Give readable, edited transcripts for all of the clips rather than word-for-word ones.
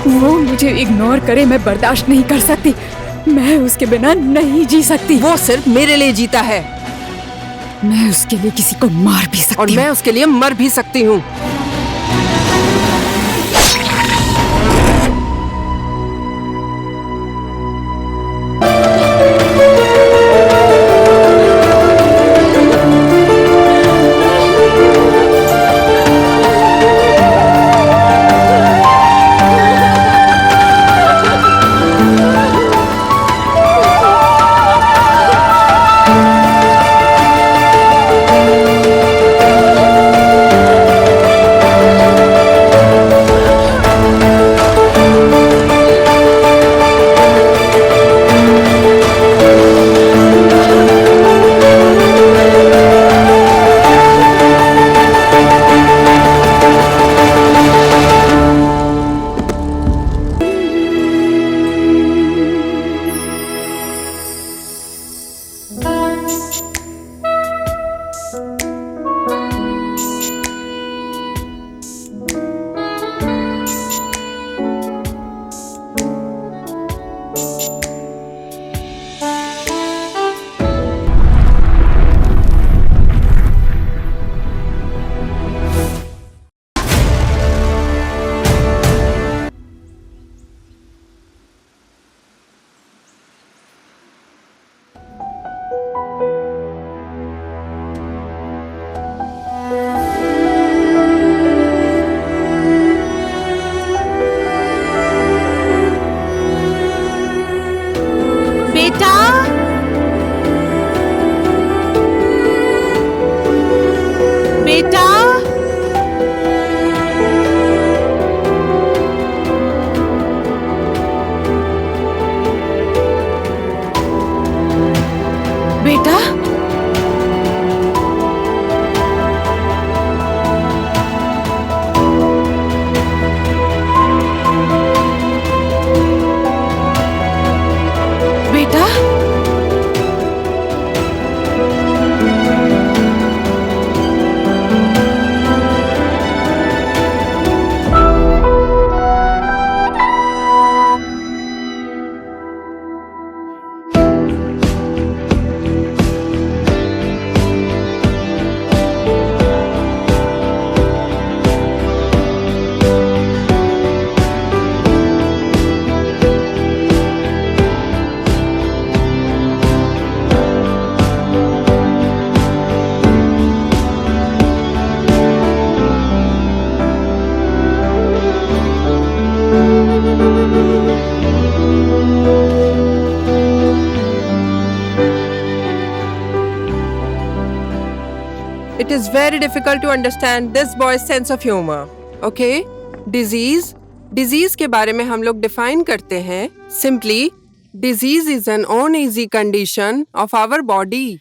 वो मुझे इग्नोर करे मैं बर्दाश्त नहीं कर सकती। मैं उसके बिना नहीं जी सकती। वो सिर्फ मेरे लिए जीता है मैं उसके लिए किसी को मार भी सकती और हूँ। मैं उसके लिए मर भी सकती हूँ। बेटा, बेटा, बेटा, बेटा, It is very difficult to understand this boy's sense of humor. Okay? Disease के बारे में हम लोग define करते हैं simply disease is an uneasy condition of our body.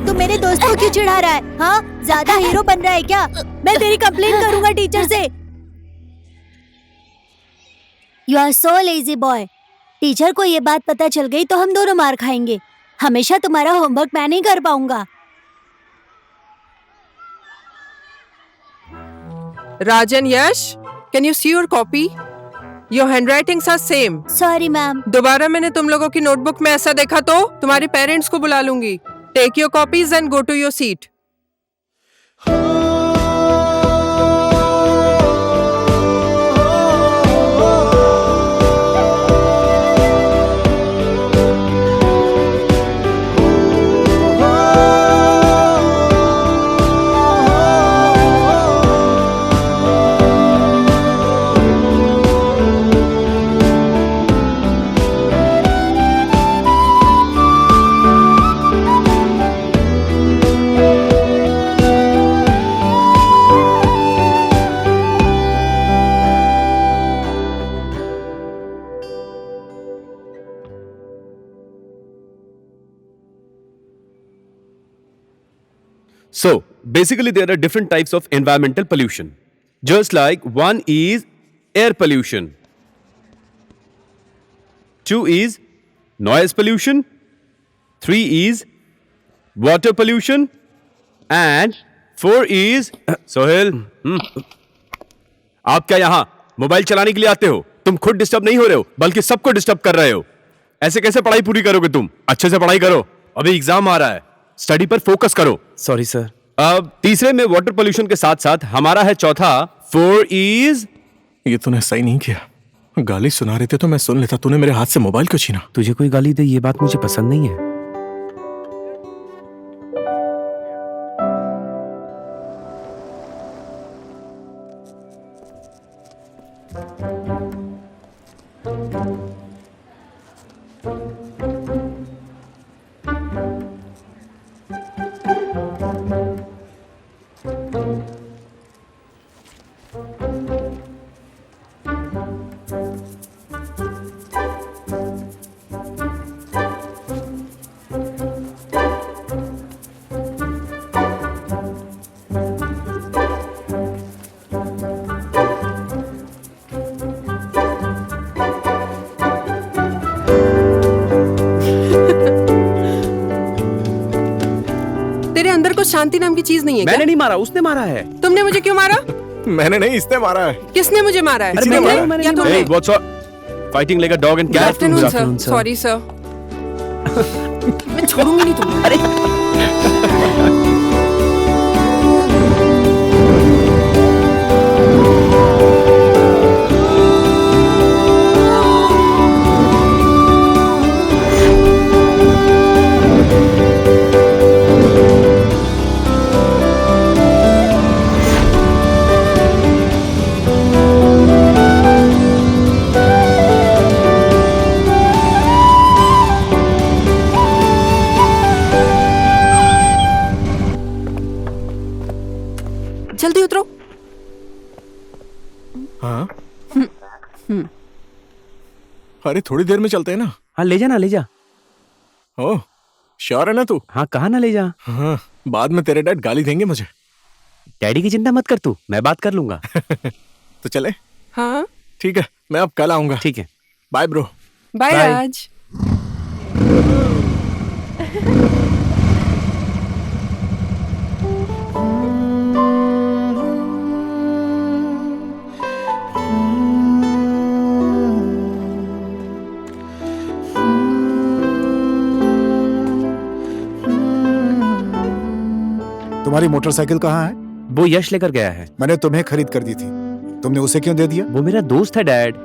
तू मेरे दोस्त को क्यों चिढ़ा रहा है? हाँ, ज्यादा हीरो बन रहा है क्या? मैं तेरी कंप्लेन करूंगा टीचर से। You are so lazy boy. Teacher को ये बात पता चल गई तो हम दोनों मार खाएंगे। हमेशा तुम्हारा होमवर्क मैं नहीं कर पाऊंगा। Rajan, Yash, can you see your copy? Your handwritings are same. Sorry ma'am. दोबारा मैंने तुम लोगों की नोटबुक में ऐसा देखा तो तुम्हारे पेरेंट्स को बुला लूंगी। Take your copies and go to your seat. So, basically there are different types of environmental pollution. Just like one is air pollution, two is noise pollution, 3 is water pollution, and 4 is Sohail, आप क्या यहां mobile चलाने के लिए आते हो? तुम खुद डिस्टर्ब नहीं हो रहे हो बल्कि सबको डिस्टर्ब कर रहे हो। ऐसे कैसे पढ़ाई पूरी करोगे तुम? अच्छे से पढ़ाई करो, अभी एग्जाम आ रहा है, स्टडी पर फोकस करो। Sorry sir. अब तीसरे में वाटर पोल्यूशन के साथ साथ हमारा है चौथा 4 is ये तूने सही नहीं किया। गाली सुना रहे थे तो मैं सुन लेता, तूने मेरे हाथ से मोबाइल क्यों छीना? तुझे कोई गाली दे ये बात मुझे पसंद नहीं है। तेरे अंदर कुछ शांति नाम की चीज नहीं है क्या? मैंने नहीं मारा, उसने मारा है। तुमने मुझे क्यों मारा? मैंने नहीं, इसने मारा है। किसने मुझे मारा है? इसी ने मैंने मारा। या तुमने? hey what's up fighting like a dog and good cat? Afternoon afternoon, sir. sir. Sorry sir. मैं छोड़ूंगी नहीं तुम्हें। अरे जल्दी उतरो। हाँ अरे थोड़ी देर में चलते हैं ना। हाँ ले जा ना, ले जा। ओह श्योर है ना तू? हाँ कहाँ ना ले जा। हाँ बाद में तेरे डैड गाली देंगे मुझे। डैडी की चिंता मत कर तू, मैं बात कर लूंगा। तो चले? हाँ ठीक है, मैं अब कल आऊंगा। ठीक है। Bye bro. Bye Bye. Raj. तुम्हारी मोटरसाइकिल कहाँ है? वो यश लेकर गया है। मैंने तुम्हें खरीद कर दी थी, तुमने उसे क्यों दे दिया? वो मेरा दोस्त है डैड।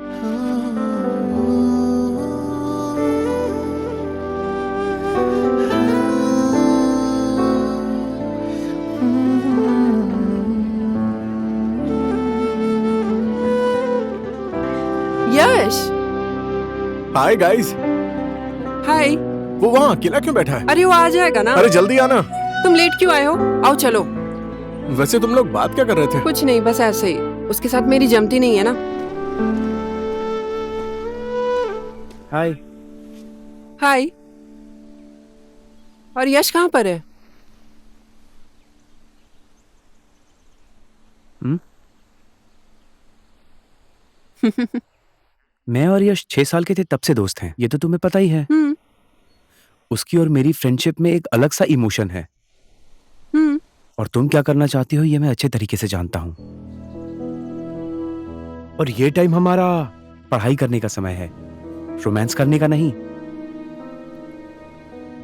यश हाय गाइस। हाय। वो वहाँ अकेला क्यों बैठा है? अरे वो आ जाएगा ना। अरे जल्दी आना। तुम लेट क्यों आए हो? आओ चलो। वैसे तुम लोग बात क्या कर रहे थे? कुछ नहीं, बस ऐसे ही। उसके साथ मेरी जमती नहीं है ना। हाय। हाय। और यश कहाँ पर है? मैं और यश 6 साल के थे तब से दोस्त हैं, ये तो तुम्हें पता ही है। उसकी और मेरी फ्रेंडशिप में एक अलग सा इमोशन है। और तुम क्या करना चाहती हो ये मैं अच्छे तरीके से जानता हूं। और ये टाइम हमारा पढ़ाई करने का समय है, रोमांस करने का नहीं।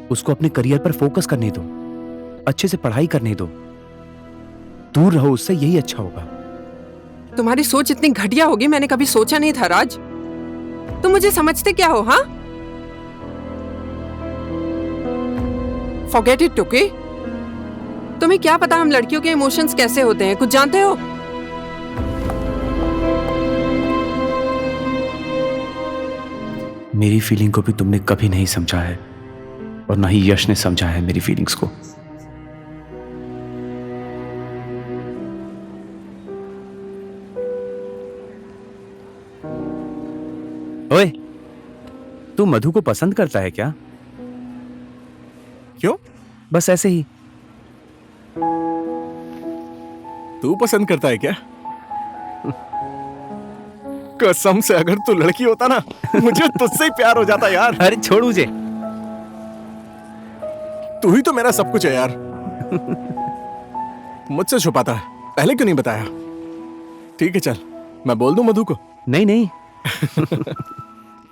उसको अपने करियर पर फोकस करने दो, अच्छे से पढ़ाई करने दो, दूर रहो उससे, यही अच्छा होगा। तुम्हारी सोच इतनी घटिया होगी मैंने कभी सोचा नहीं था राज। तुम मुझे समझते क्या हो? हाँ, फॉरगेट इट। ओके, तुम्हें क्या पता हम लड़कियों के इमोशंस कैसे होते हैं? कुछ जानते हो? मेरी फीलिंग को भी तुमने कभी नहीं समझा है और ना ही यश ने समझा है मेरी फीलिंग्स को। ओए, तू मधु को पसंद करता है क्या? क्यों? बस ऐसे ही। तू पसंद करता है क्या? कसम से अगर तू लड़की होता ना मुझे तुझसे ही प्यार हो जाता यार। अरे छोड़ मुझे। तू ही तो मेरा सब कुछ है यार। मुझसे छुपाता है, पहले क्यों नहीं बताया? ठीक है चल, मैं बोल दूं मधु को? नहीं नहीं।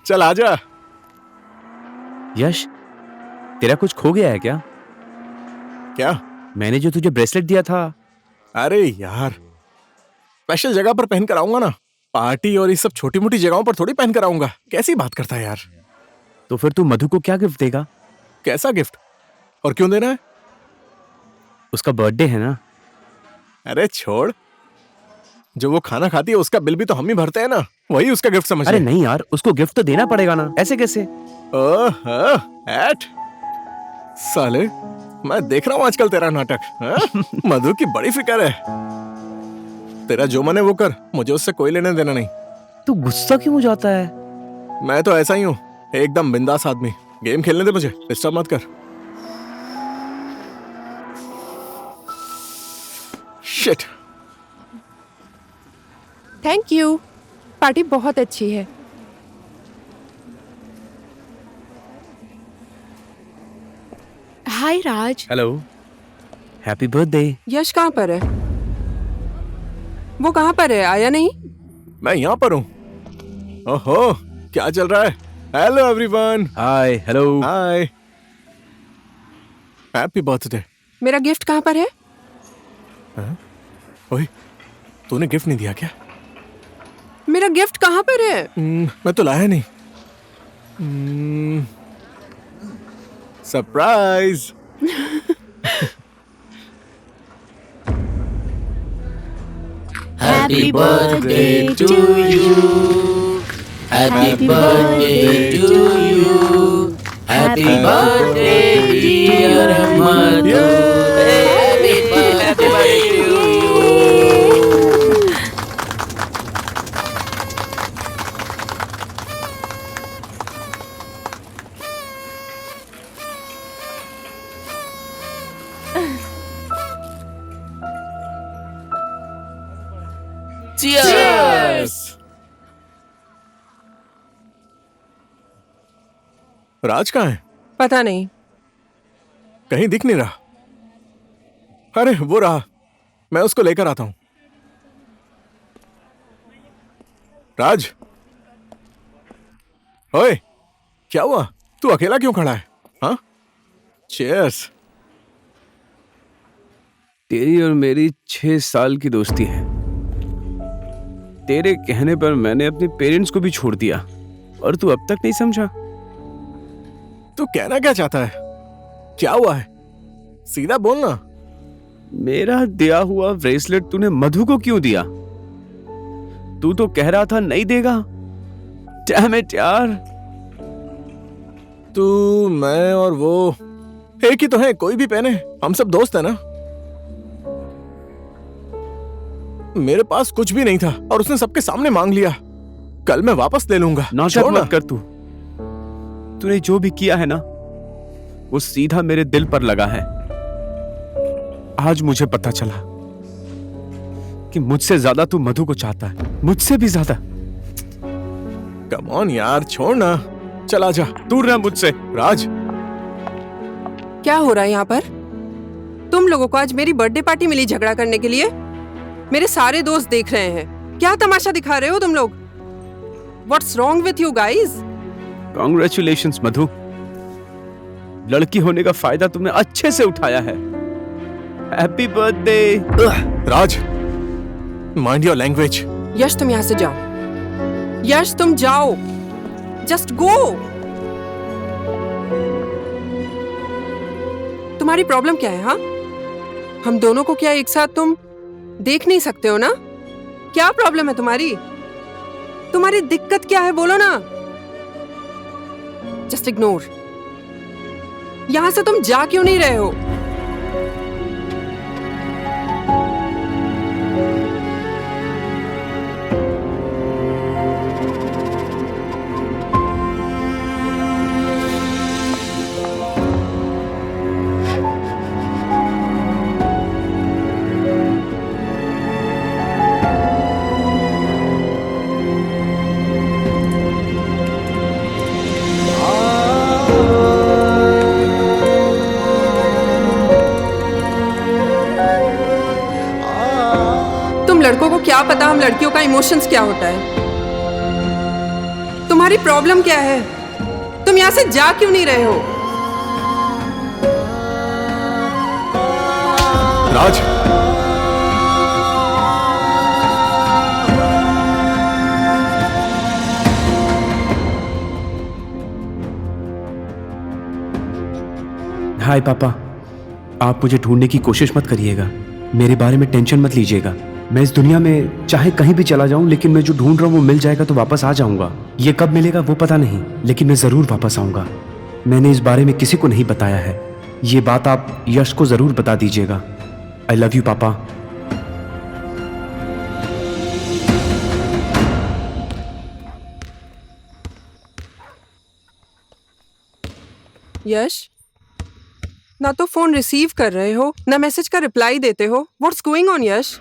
चल आजा। यश, तेरा कुछ खो गया है क्या? क्या? मैंने जो तुझे ब्रेसलेट दिया था। अरे यार, स्पेशल जगह पर पहन कर आऊंगा ना, पार्टी और ये सब छोटी मोटी जगहों पर थोड़ी पहन कर आऊंगा। कैसी बात करता है यार। तो फिर तू मधु को क्या गिफ्ट देगा? कैसा गिफ्ट? और क्यों देना है? उसका बर्थडे है ना। अरे छोड़, जो वो खाना खाती है उसका बिल भी तो हम ही भरते हैं ना, वही उसका गिफ्ट समझ। अरे नहीं यार, उसको गिफ्ट तो देना पड़ेगा ना, ऐसे कैसे? एट साले, मैं देख रहा हूँ आजकल तेरा नाटक। हाँ? मधु की बड़ी फिक्र है। तेरा जो मन है वो कर, मुझे उससे कोई लेने देना नहीं। तू गुस्सा क्यों हो जाता है? मैं तो ऐसा ही हूँ, एकदम बिंदास आदमी। गेम खेलने दे मुझे, डिस्टर्ब मत कर। शिट। थैंक यू, पार्टी बहुत अच्छी है। Hi Raj. Hello, happy birthday. Yash कहाँ पर है? वो कहाँ पर है? आया नहीं? मैं यहाँ पर हूँ। ओहो, क्या चल रहा है? Hello everyone. Hi, hello. Hi, happy birthday. मेरा गिफ्ट कहाँ पर है? ओए, तूने गिफ्ट नहीं दिया क्या? मेरा गिफ्ट कहाँ पर है? मैं तो लाया नहीं। Surprise. Happy birthday to you. Happy birthday to you. Happy birthday dear Madhu. Happy birthday to you. Cheers! राज कहाँ है? पता नहीं। कहीं दिख नहीं रहा। अरे वो रहा, मैं उसको लेकर आता हूं। राज, ओए, क्या हुआ? तू अकेला क्यों खड़ा है? हाँ? चीयर्स। तेरी और मेरी 6 साल की दोस्ती है। तेरे कहने पर मैंने अपने पेरेंट्स को भी छोड़ दिया और तू अब तक नहीं समझा। तू कहना क्या चाहता है? क्या हुआ है? सीधा बोलना। मेरा दिया हुआ ब्रेसलेट तूने मधु को क्यों दिया? तू तो कह रहा था नहीं देगा। डैम इट यार। तू, मैं और वो एक ही तो है, कोई भी पहने, हम सब दोस्त है ना। मेरे पास कुछ भी नहीं था और उसने सबके सामने मांग लिया। कल मैं वापस ले लूंगा। नाटक मत कर तू। तूने जो भी किया है ना, वो सीधा मेरे दिल पर लगा है। आज मुझे पता चला कि मुझसे ज्यादा तू मधु को चाहता है, मुझसे भी ज्यादा। कम ऑन यार, छोड़ ना, चला जा, दूर रह मुझसे। राज, क्या हो रहा है यहाँ पर? तुम लोगों को आज मेरी बर्थडे पार्टी मिली झगड़ा करने के लिए? मेरे सारे दोस्त देख रहे हैं। क्या तमाशा दिखा रहे हो तुम लोग? What's wrong with you guys? Congratulations मधु, लड़की होने का फायदा तुमने अच्छे से उठाया है। Happy birthday. Raj, mind your language. Yash तुम यहाँ से जाओ। यश तुम जाओ। Just go. तुम्हारी प्रॉब्लम क्या है? हाँ, हम दोनों को क्या एक साथ तुम देख नहीं सकते हो ना? क्या प्रॉब्लम है तुम्हारी? तुम्हारी दिक्कत क्या है, बोलो ना। Just ignore. यहां से तुम जा क्यों नहीं रहे हो? तुम लड़कों को क्या पता हम लड़कियों का इमोशंस क्या होता है? तुम्हारी प्रॉब्लम क्या है? तुम यहाँ से जा क्यों नहीं रहे हो? राज, हाय पापा, आप मुझे ढूंढने की कोशिश मत करिएगा, मेरे बारे में टेंशन मत लीजिएगा। मैं इस दुनिया में चाहे कहीं भी चला जाऊं, लेकिन मैं जो ढूंढ रहा हूं वो मिल जाएगा तो वापस आ जाऊंगा। ये कब मिलेगा वो पता नहीं, लेकिन मैं जरूर वापस आऊंगा। मैंने इस बारे में किसी को नहीं बताया है, ये बात आप यश को जरूर बता दीजिएगा। आई लव यू पापा। यश, ना तो फोन रिसीव कर रहे हो, ना मैसेज का रिप्लाई देते हो। व्हाट्स गोइंग ऑन यश?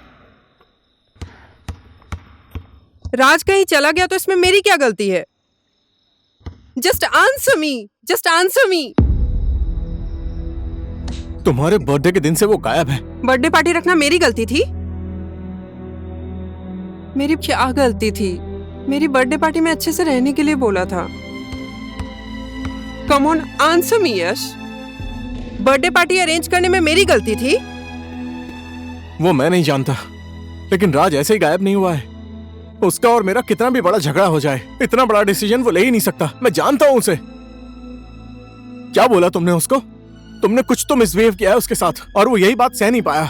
राज कहीं चला गया तो इसमें मेरी क्या गलती है? Just answer me, just answer me. तुम्हारे बर्थडे के दिन से वो गायब है। बर्थडे पार्टी रखना मेरी गलती थी? मेरी क्या गलती थी? मेरी बर्थडे पार्टी में अच्छे से रहने के लिए बोला था। Come on, answer me Yash. Birthday party arrange करने में मेरी गलती थी? वो मैं नहीं जानता, लेकिन राज ऐसे ही गायब नहीं हुआ है। उसका और मेरा कितना भी बड़ा झगड़ा हो जाए, इतना बड़ा डिसीजन वो ले ही नहीं सकता। मैं जानता हूं उसे। क्या बोला तुमने उसको? तुमने कुछ तो मिसबिहेव किया है उसके साथ, और वो यही बात सह नहीं पाया।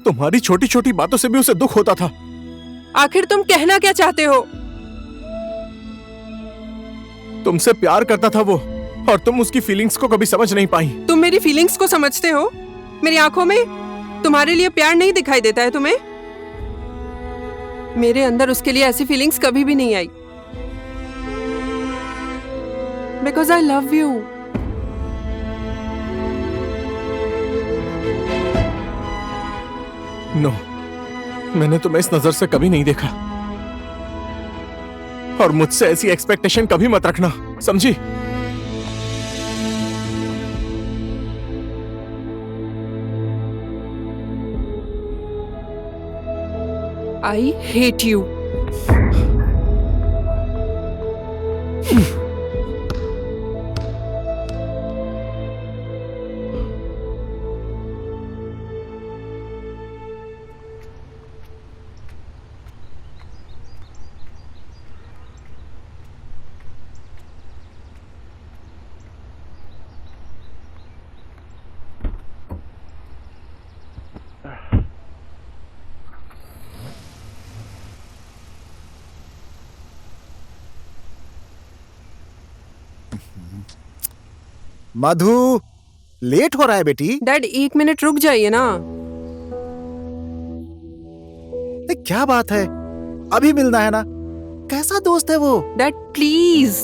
तुम्हारी छोटी छोटी बातों से भी उसे दुख होता था। आखिर तुम कहना क्या चाहते हो? तुमसे प्यार करता था वो, और तुम उसकी फीलिंग्स को कभी समझ नहीं पाई। तुम मेरी फीलिंग्स को समझते हो? मेरी आंखों में तुम्हारे लिए प्यार नहीं दिखाई देता है तुम्हें? मेरे अंदर उसके लिए ऐसी फीलिंग्स कभी भी नहीं आई। Because I love you. No, मैंने तुम्हें इस नजर से कभी नहीं देखा, और मुझसे ऐसी एक्सपेक्टेशन कभी मत रखना, समझी? I hate you. Madhu, late हो रहा है बेटी। डैड, 1 मिनट रुक जाइए ना। क्या बात है, अभी मिलना है ना? कैसा दोस्त है वो? Dad please.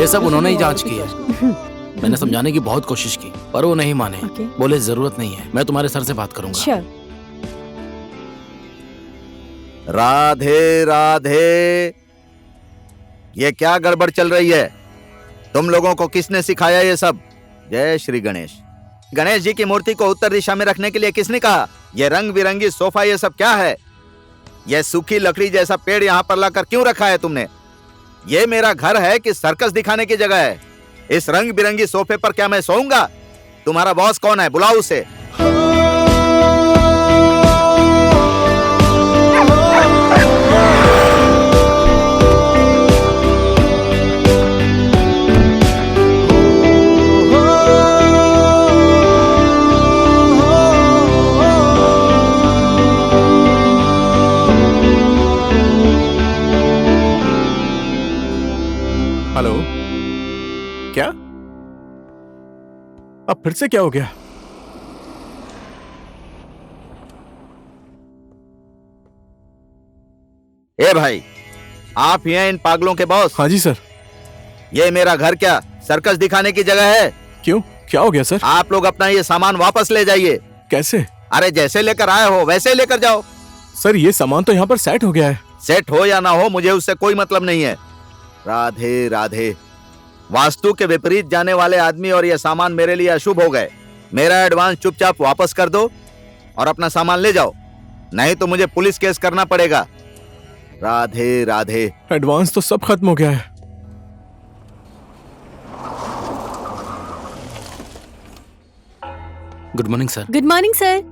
ये सब उन्होंने ही जांच की है। मैंने समझाने की बहुत कोशिश की, पर वो नहीं माने। बोले जरूरत नहीं है, मैं तुम्हारे सर से बात करूंगा। चल। राधे राधे, ये क्या गड़बड़ चल रही है? तुम लोगों को किसने सिखाया ये सब? जय श्री गणेश। गणेश जी की मूर्ति को उत्तर दिशा में रखने के लिए किसने कहा? ये रंग बिरंगी सोफा ये सब क्या है? ये सूखी लकड़ी जैसा पेड़ यहाँ पर लाकर क्यों रखा है तुमने? ये मेरा घर है कि सर्कस दिखाने की जगह है? इस रंग बिरंगी सोफे पर क्या मैं सोऊंगा? तुम्हारा बॉस कौन है? बुलाओ उसे। क्या? अब फिर से क्या हो गया? ए भाई, आप ही हैं इन पागलों के बॉस? हाँ जी सर। ये मेरा घर क्या सर्कस दिखाने की जगह है? क्यों, क्या हो गया सर? आप लोग अपना ये सामान वापस ले जाइए। कैसे? अरे जैसे लेकर आए हो वैसे ही लेकर जाओ। सर ये सामान तो यहाँ पर सेट हो गया है। सेट हो या ना हो मुझे उससे कोई मतलब नहीं है। राधे राधे। वास्तु के विपरीत जाने वाले आदमी और ये सामान मेरे लिए अशुभ हो गए। मेरा एडवांस चुपचाप वापस कर दो और अपना सामान ले जाओ, नहीं तो मुझे पुलिस केस करना पड़ेगा। राधे राधे। एडवांस तो सब खत्म हो गया है। Good morning sir. Good morning sir.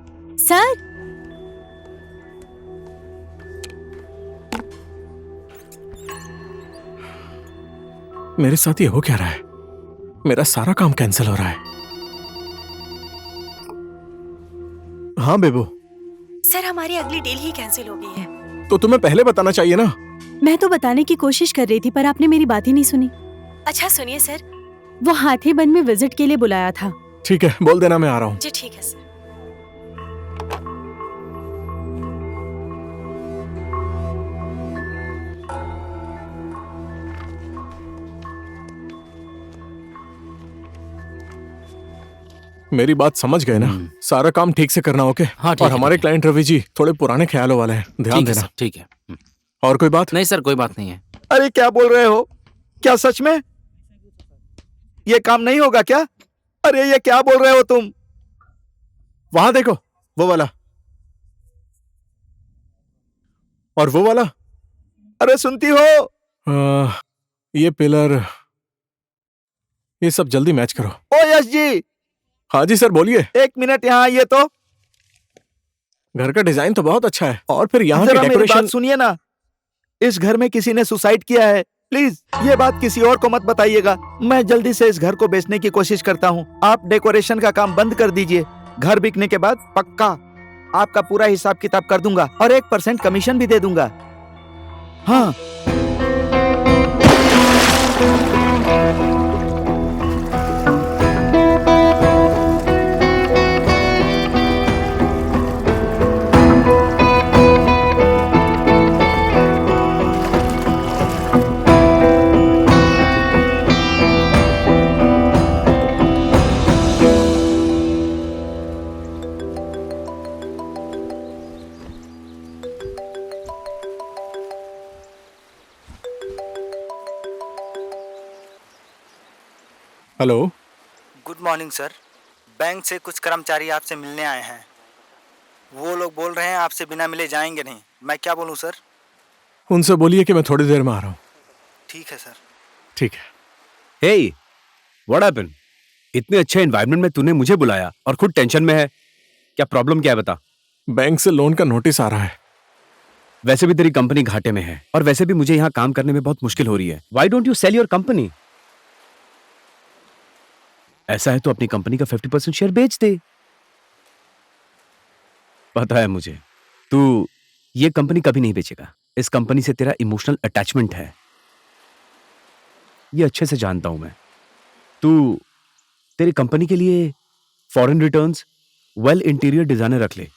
Sir, मेरे साथ ये हो क्या रहा है? मेरा सारा काम कैंसिल हो रहा है। हाँ बेबू। सर हमारी अगली डील ही कैंसिल हो गई है। तो तुम्हें पहले बताना चाहिए ना। मैं तो बताने की कोशिश कर रही थी पर आपने मेरी बात ही नहीं सुनी। अच्छा सुनिए सर। वो हाथी बन में विजिट के लिए बुलाया था। ठीक है, बोल देना मैं आ रहा हूँ। जी ठीक है सर। मेरी बात समझ गए ना? सारा काम ठीक से करना, ओके? हाँ, ठीक और है, हमारे ठीक है। क्लाइंट रवि जी थोड़े पुराने ख्यालों वाले हैं, ध्यान ठीक है देना। सर, ठीक है। और कोई बात? नहीं सर, कोई बात नहीं है। अरे क्या बोल रहे हो? क्या सच में ये काम नहीं होगा क्या? अरे ये क्या बोल रहे हो तुम? वहां देखो, वो वाला और वो वाला। अरे सुनती हो? ये पिलर, ये सब जल्दी मैच करो। ओ यश जी। हाँ जी सर, बोलिए। एक मिनट यहाँ आइए तो। घर का डिजाइन तो बहुत अच्छा है, और फिर यहाँ की जरा मेरी डेकोरेशन। बात सुनिए ना, इस घर में किसी ने सुसाइड किया है। प्लीज ये बात किसी और को मत बताइएगा। मैं जल्दी से इस घर को बेचने की कोशिश करता हूँ। आप डेकोरेशन का काम बंद कर दीजिए। घर बिकने के बाद पक्का आपका पूरा हिसाब किताब कर दूंगा और 1% कमीशन भी दे दूंगा। हाँ। Hello. Good morning sir. Bank से कुछ कर्मचारी आपसे मिलने आए हैं। वो लोग बोल रहे हैं आपसे बिना मिले जाएंगे नहीं। मैं क्या बोलूं सर? उनसे बोलिए कि मैं थोड़ी देर में आ रहा हूँ। ठीक है सर। ठीक है। हे, व्हाट हैपेंड? इतने अच्छे एनवायरनमेंट में तूने मुझे बुलाया और खुद टेंशन में है। क्या प्रॉब्लम क्या है बता? बैंक से लोन का नोटिस आ रहा है। वैसे भी तेरी कंपनी घाटे में है और वैसे भी मुझे यहाँ काम करने में बहुत मुश्किल हो रही है। Why don't you sell your company? ऐसा है तो अपनी कंपनी का 50% शेयर बेच दे। पता है मुझे, तू ये कंपनी कभी नहीं बेचेगा। इस कंपनी से तेरा इमोशनल अटैचमेंट है, ये अच्छे से जानता हूं मैं। तू तेरी कंपनी के लिए foreign returns, well interior designer रख ले।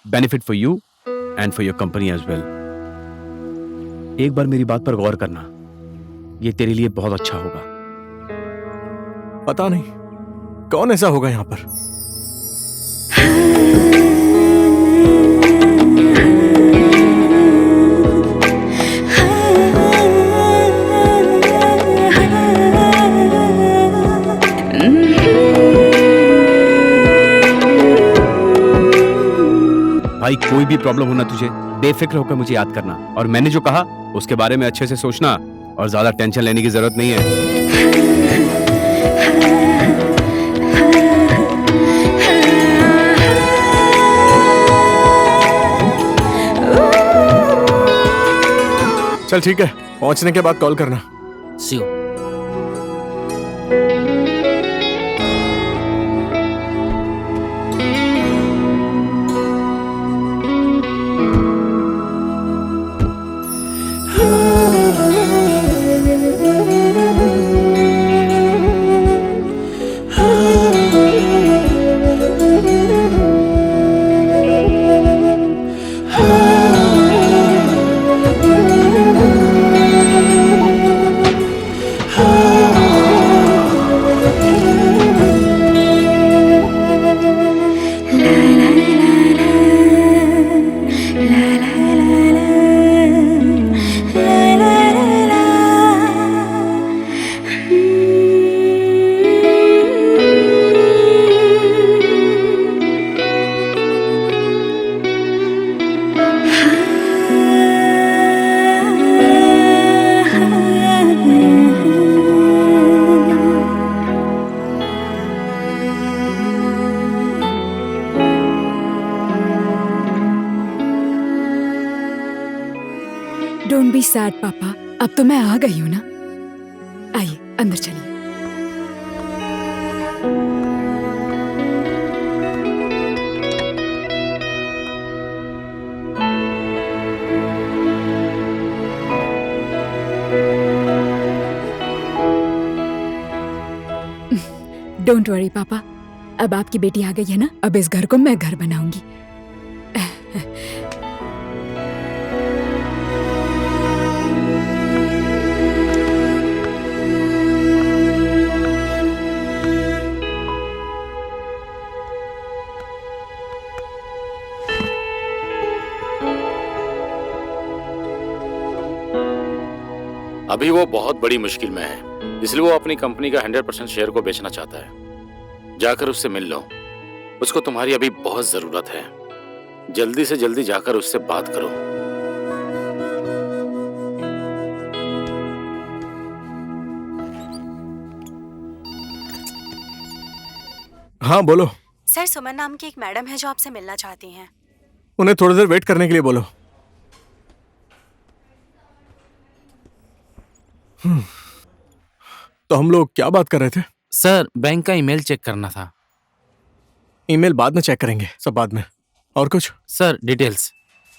Benefit for you and for your company as well. एक बार मेरी बात पर गौर करना, ये तेरे लिए बहुत अच्छा होगा। पता नहीं कौन ऐसा होगा यहाँ पर। भाई कोई भी प्रॉब्लम होना तुझे बेफिक्र होकर मुझे याद करना, और मैंने जो कहा उसके बारे में अच्छे से सोचना और ज्यादा टेंशन लेने की जरूरत नहीं है। चल ठीक है, पहुंचने के बाद कॉल करना। सी यू। सैड पापा। अब तो मैं आ गई हूँ ना। आइए अंदर चलिए। डोंट वरी पापा, अब आपकी बेटी आ गई है ना, अब इस घर को मैं घर बनाऊंगी। अभी वो बहुत बड़ी मुश्किल में है, इसलिए वो अपनी कंपनी का 100% शेयर को बेचना चाहता है। जाकर उससे मिल लो, उसको तुम्हारी अभी बहुत जरूरत है। जल्दी से जल्दी जाकर उससे बात करो। हाँ बोलो। सर, सुमन नाम की एक मैडम है जो आपसे मिलना चाहती हैं। उन्हें थोड़ी देर वेट करने के लिए बोलो। तो हम लोग क्या बात कर रहे थे? सर, बैंक का ईमेल चेक करना था। ईमेल बाद में चेक करेंगे, सब बाद में। और कुछ? Sir, details.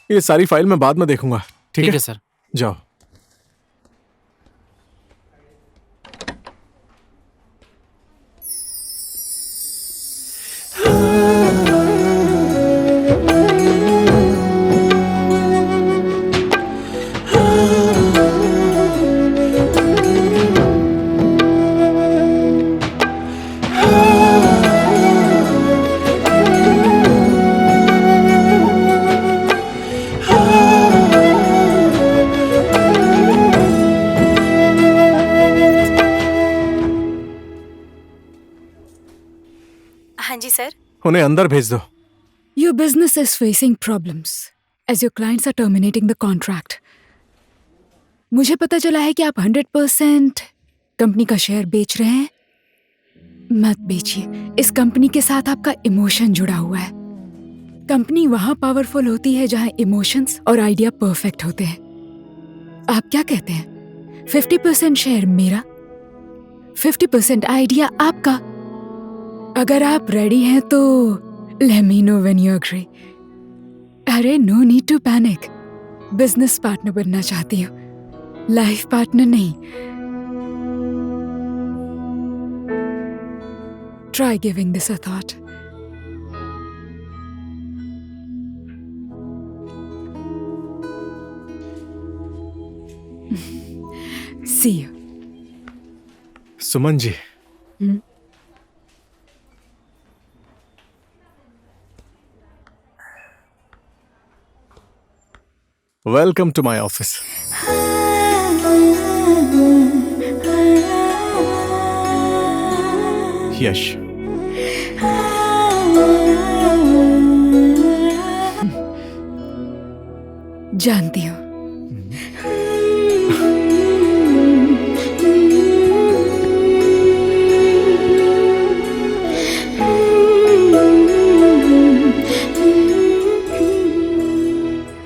ये सारी फाइल मैं बाद में देखूंगा। ठीक है सर। जाओ। हाँ जी सर। उन्हें अंदर भेज दो। Your business is facing problems as your clients are terminating the contract. मुझे पता चला है कि आप 100% कंपनी का शेयर बेच रहे हैं। मत बेचिए, इस कंपनी के साथ आपका इमोशन जुड़ा हुआ है। कंपनी वहां पावरफुल होती है जहां इमोशंस और आइडिया परफेक्ट होते हैं। आप क्या कहते हैं? 50% शेयर मेरा, 50% आइडिया आपका। अगर आप रेडी हैं तो let me know when you agree. अरे no need to panic. Business partner बनना चाहती हूँ, लाइफ पार्टनर नहीं। Try giving this a thought. See you. Suman ji. Welcome to my office. Yash. जानती हूँ।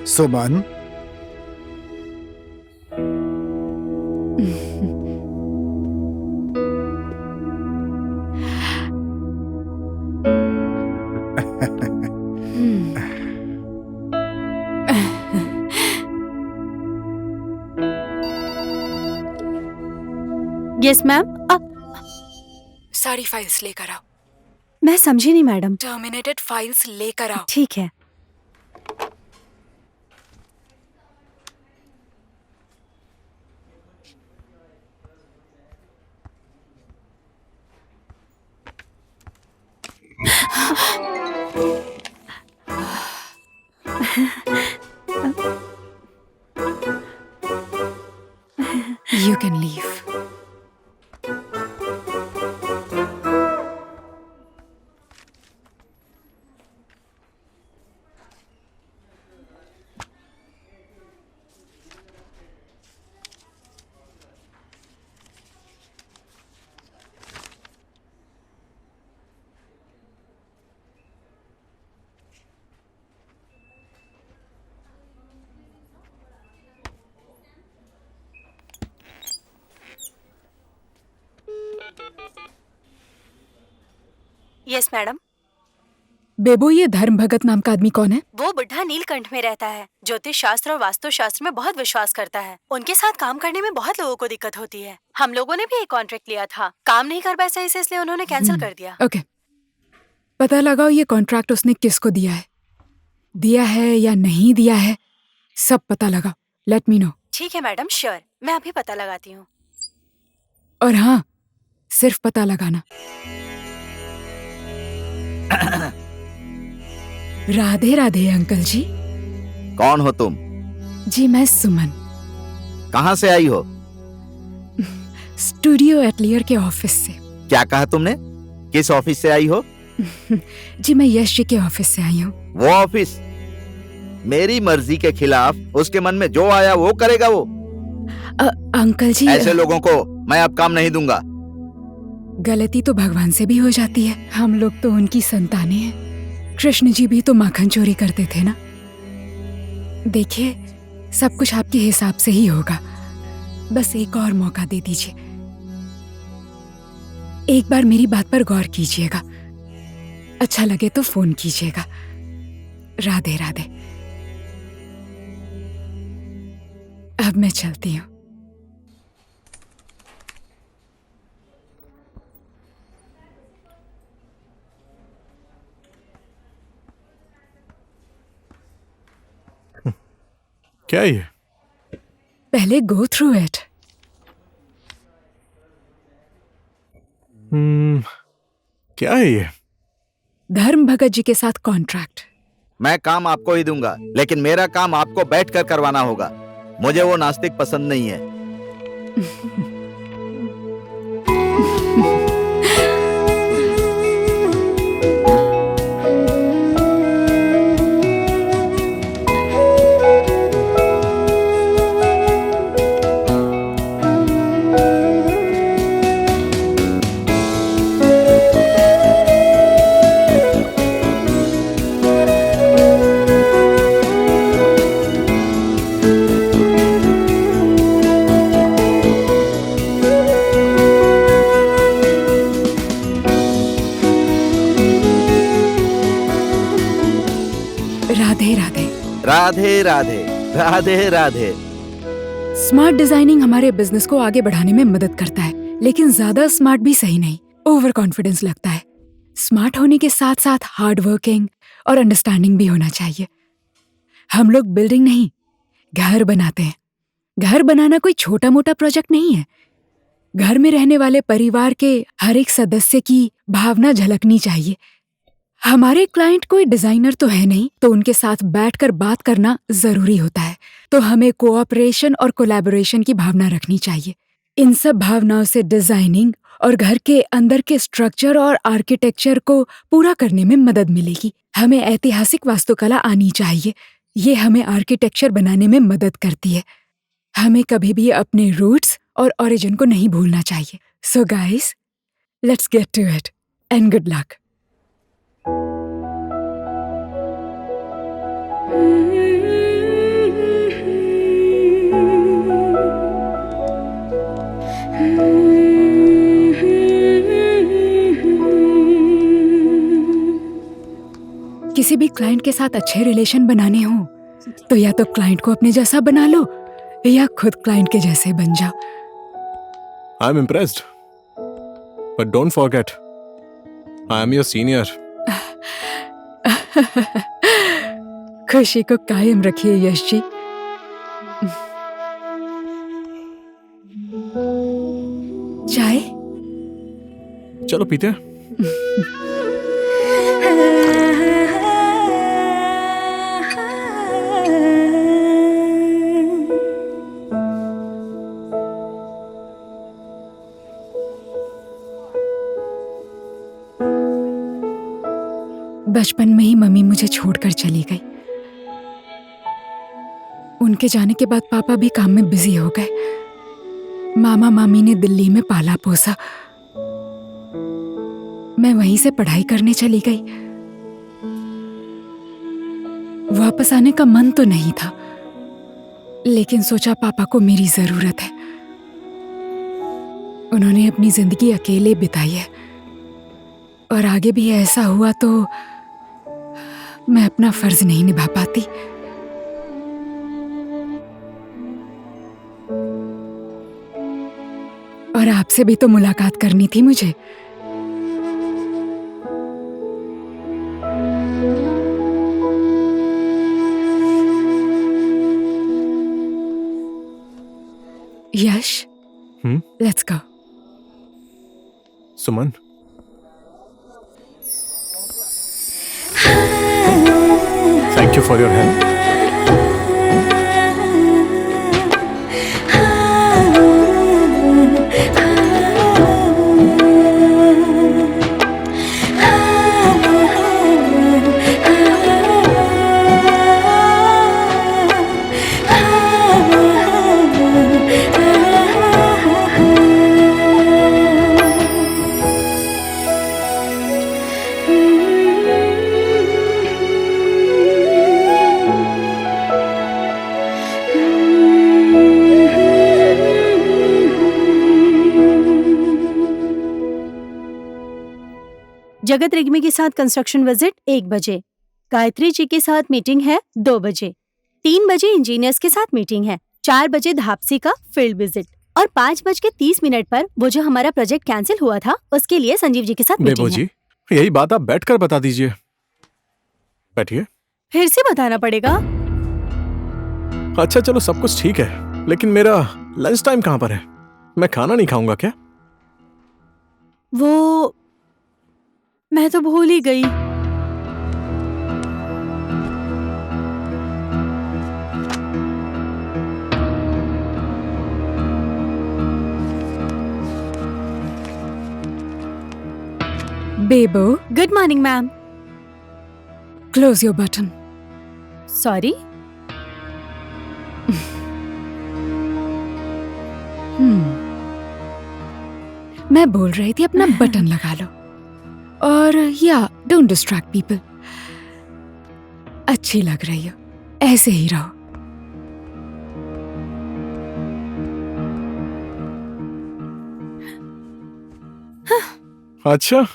Suman, yes ma'am. सारी फाइल्स लेकर आओ। मैं समझी नहीं मैडम। टर्मिनेटेड फाइल्स लेकर आओ। ठीक है। You can leave. Yes madam. Bebo, ये धर्म भगत नाम का आदमी कौन है? वो बुढ़ा नीलकंठ में रहता है। ज्योतिष शास्त्र और वास्तु शास्त्र में बहुत विश्वास करता है। उनके साथ काम करने में बहुत लोगों को दिक्कत होती है। हम लोगों ने भी एक कॉन्ट्रैक्ट लिया था, काम नहीं कर पाए सही से, इसलिए उन्होंने कैंसिल कर दिया। ओके, पता लगाओ ये कॉन्ट्रैक्ट उसने किसको दिया है या नहीं दिया है, सब पता लगाओ। Let me know. ठीक है मैडम, श्योर, मैं अभी पता लगाती हूँ। और हाँ, सिर्फ पता लगाना। राधे राधे अंकल जी। कौन हो तुम? जी मैं सुमन, कहाँ से आई हो? स्टूडियो एटलियर के ऑफिस से। क्या कहा तुमने? किस ऑफिस से आई हो? जी मैं यश जी के ऑफिस से आई हूँ। वो ऑफिस मेरी मर्जी के खिलाफ उसके मन में जो आया वो करेगा वो। अंकल जी, ऐसे लोगों को मैं अब काम नहीं दूंगा। गलती तो भगवान से भी हो जाती है, हम लोग तो उनकी संतानें हैं। कृष्ण जी भी तो माखन चोरी करते थे ना। देखिए, सब कुछ आपके हिसाब से ही होगा, बस एक और मौका दे दीजिए। एक बार मेरी बात पर गौर कीजिएगा, अच्छा लगे तो फोन कीजिएगा। राधे राधे। अब मैं चलती हूँ। क्या ये? पहले गो थ्रू इट। क्या है ये? धर्म भगत जी के साथ कॉन्ट्रैक्ट। मैं काम आपको ही दूंगा, लेकिन मेरा काम आपको बैठकर करवाना होगा। मुझे वो नास्तिक पसंद नहीं है। राधे राधे। राधे राधे राधे राधे। स्मार्ट डिजाइनिंग हमारे बिजनेस को आगे बढ़ाने में मदद करता है, लेकिन ज्यादा स्मार्ट भी सही नहीं, ओवर कॉन्फिडेंस लगता है। स्मार्ट होने के साथ साथ हार्ड वर्किंग और अंडरस्टैंडिंग भी होना चाहिए। हम लोग बिल्डिंग नहीं, घर बनाते हैं। घर बनाना कोई छोटा मोटा प्रोजेक्ट नहीं है। घर में रहने वाले परिवार के हर एक सदस्य की भावना झलकनी चाहिए। हमारे क्लाइंट कोई डिजाइनर तो है नहीं, तो उनके साथ बैठकर बात करना जरूरी होता है। तो हमें कोऑपरेशन और कोलैबोरेशन की भावना रखनी चाहिए। इन सब भावनाओं से डिजाइनिंग और घर के अंदर के स्ट्रक्चर और आर्किटेक्चर को पूरा करने में मदद मिलेगी। हमें ऐतिहासिक वास्तुकला आनी चाहिए, ये हमें आर्किटेक्चर बनाने में मदद करती है। हमें कभी भी अपने रूट्स और ओरिजिन को नहीं भूलना चाहिए। So guys, let's get to it and good luck. किसी भी क्लाइंट के साथ अच्छे रिलेशन बनाने हो तो या तो क्लाइंट को अपने जैसा बना लो या खुद क्लाइंट के जैसे बन जाओ। I am impressed, but don't forget I am your senior. खुशी को कायम रखिए यश जी। चाय? चलो पीते हैं। बचपन में ही मम्मी मुझे छोड़कर चली गई। उनके जाने के बाद पापा भी काम में बिजी हो गए। मामा मामी ने दिल्ली में पाला पोसा। मैं वहीं से पढ़ाई करने चली गई। वापस आने का मन तो नहीं था, लेकिन सोचा पापा को मेरी जरूरत है। उन्होंने अपनी जिंदगी अकेले बिताई है और आगे भी ऐसा हुआ तो मैं अपना फर्ज नहीं निभा पाती। और आपसे भी तो मुलाकात करनी थी मुझे। Yash, let's go. Suman, thank you for your help. Jagat Rigmi के साथ कंस्ट्रक्शन विजिट 1 बजे, गायत्री जी के साथ मीटिंग है 2 बजे, 3 बजे इंजीनियर्स के साथ मीटिंग है, 4 बजे धापसी का फील्ड विजिट और 5:30 पर वो जो हमारा प्रोजेक्ट कैंसिल हुआ था उसके लिए संजीव जी के साथ मीटिंग है। जी, यही बात आप बैठकर बता दीजिए। बैठिए। फिर से बताना पड़ेगा? अच्छा चलो, सब कुछ ठीक है, लेकिन मेरा लंच टाइम कहाँ पर है? मैं खाना नहीं खाऊंगा क्या? वो मैं तो भूल ही गई। Bebo, good morning ma'am. Close your button. Sorry. मैं बोल रही थी अपना बटन लगा लो और या डोंट डिस्ट्रैक्ट पीपल। अच्छी लग रही हो, ऐसे ही रहो। अच्छा,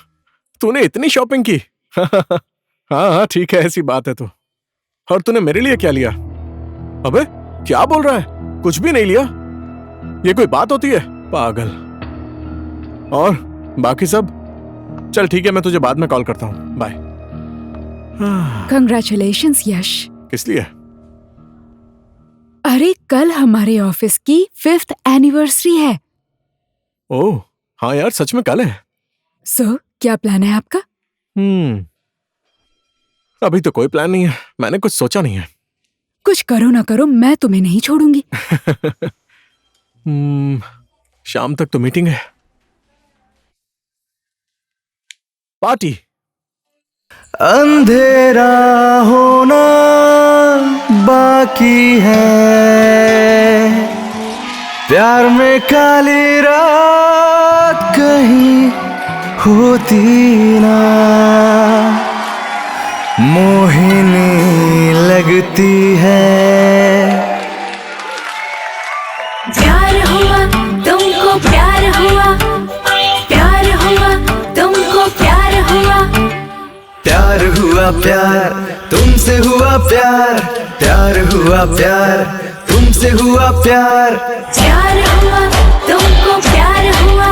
तूने इतनी शॉपिंग की? हाँ हाँ ठीक है, ऐसी बात है तो। और तूने मेरे लिए क्या लिया? अबे क्या बोल रहा है? कुछ भी नहीं लिया? ये कोई बात होती है? पागल। और बाकी सब? चल ठीक है, मैं तुझे बाद में कॉल करता हूँ। बाय। कंग्रेचुलेशंस यश। किस लिए? अरे कल हमारे ऑफिस की 5th एनिवर्सरी है। ओह हाँ यार, सच में कल है। सो क्या प्लान है आपका? अभी तो कोई प्लान नहीं है, मैंने कुछ सोचा नहीं है। कुछ करो ना करो, मैं तुम्हें नहीं छोड़ूंगी। शाम तक तो मीटिंग है। पार्टी। अंधेरा होना बाकी है, प्यार में काली रात कहीं होती ना, मोहिनी लगती है। प्यार हुआ तुमको, प्यार हुआ, प्यार हुआ तुमको, प्यार हुआ, प्यार हुआ प्यार तुमसे हुआ प्यार, प्यार हुआ प्यार तुमसे हुआ प्यार, प्यार हुआ तुमको, प्यार हुआ,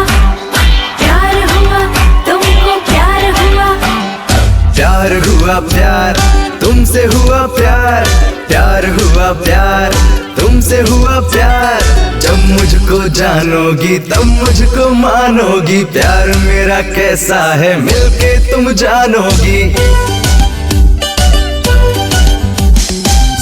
प्यार हुआ तुमको, प्यार हुआ, प्यार हुआ प्यार तुमसे हुआ प्यार, प्यार हुआ प्यार तुमसे हुआ प्यार। जब मुझको जानोगी तब मुझको मानोगी, प्यार मेरा कैसा है मिलके तुम जानोगी।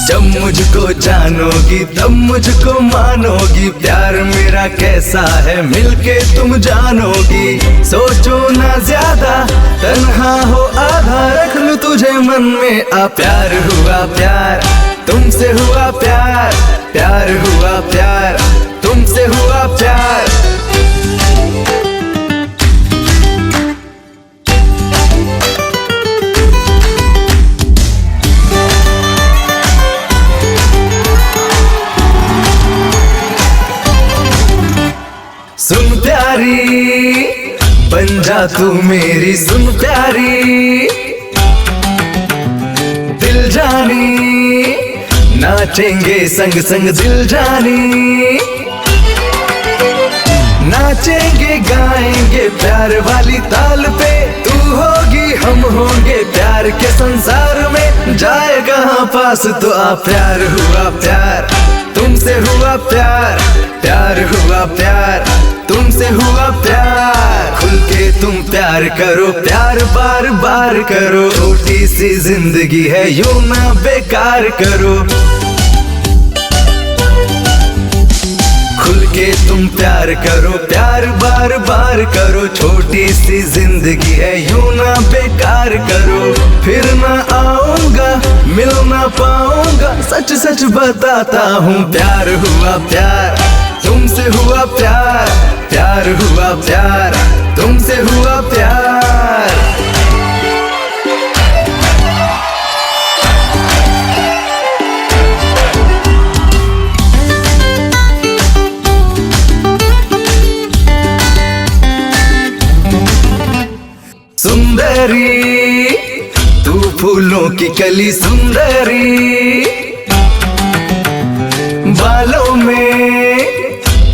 जब मुझको जानोगी तब मुझको मानोगी, प्यार मेरा कैसा है मिलके तुम जानोगी। सोचो ना ज्यादा, तन्हा हो आधा, रख लूं तुझे मन में आ। प्यार हुआ प्यार तुमसे हुआ प्यार, प्यार हुआ प्यार तुमसे हुआ प्यार। सुन प्यारी, बन जा तू मेरी सुन प्यारी दिल जानी, नाचेंगे संग संग दिल जानी, नाचेंगे गाएंगे प्यार वाली ताल पे, तू होगी हम होंगे प्यार के संसार में, जाए कहाँ पास तो आ प्यार हुआ प्यार, तुमसे हुआ प्यार, प्यार हुआ प्यार, तुमसे हुआ प्यार, खुल के तुम प्यार करो, प्यार बार बार करो, छोटी सी जिंदगी है यूं ना बेकार करो, खुल के तुम प्यार करो, प्यार बार बार करो, छोटी सी जिंदगी है यूं ना बेकार करो, फिर ना आऊंगा मिल ना पाऊंगा, सच सच बताता हूँ प्यार हुआ प्यार, तुमसे हुआ प्यार, प्यार हुआ प्यार, तुमसे हुआ प्यार। सुंदरी तू फूलों की कली सुंदरी, बालों में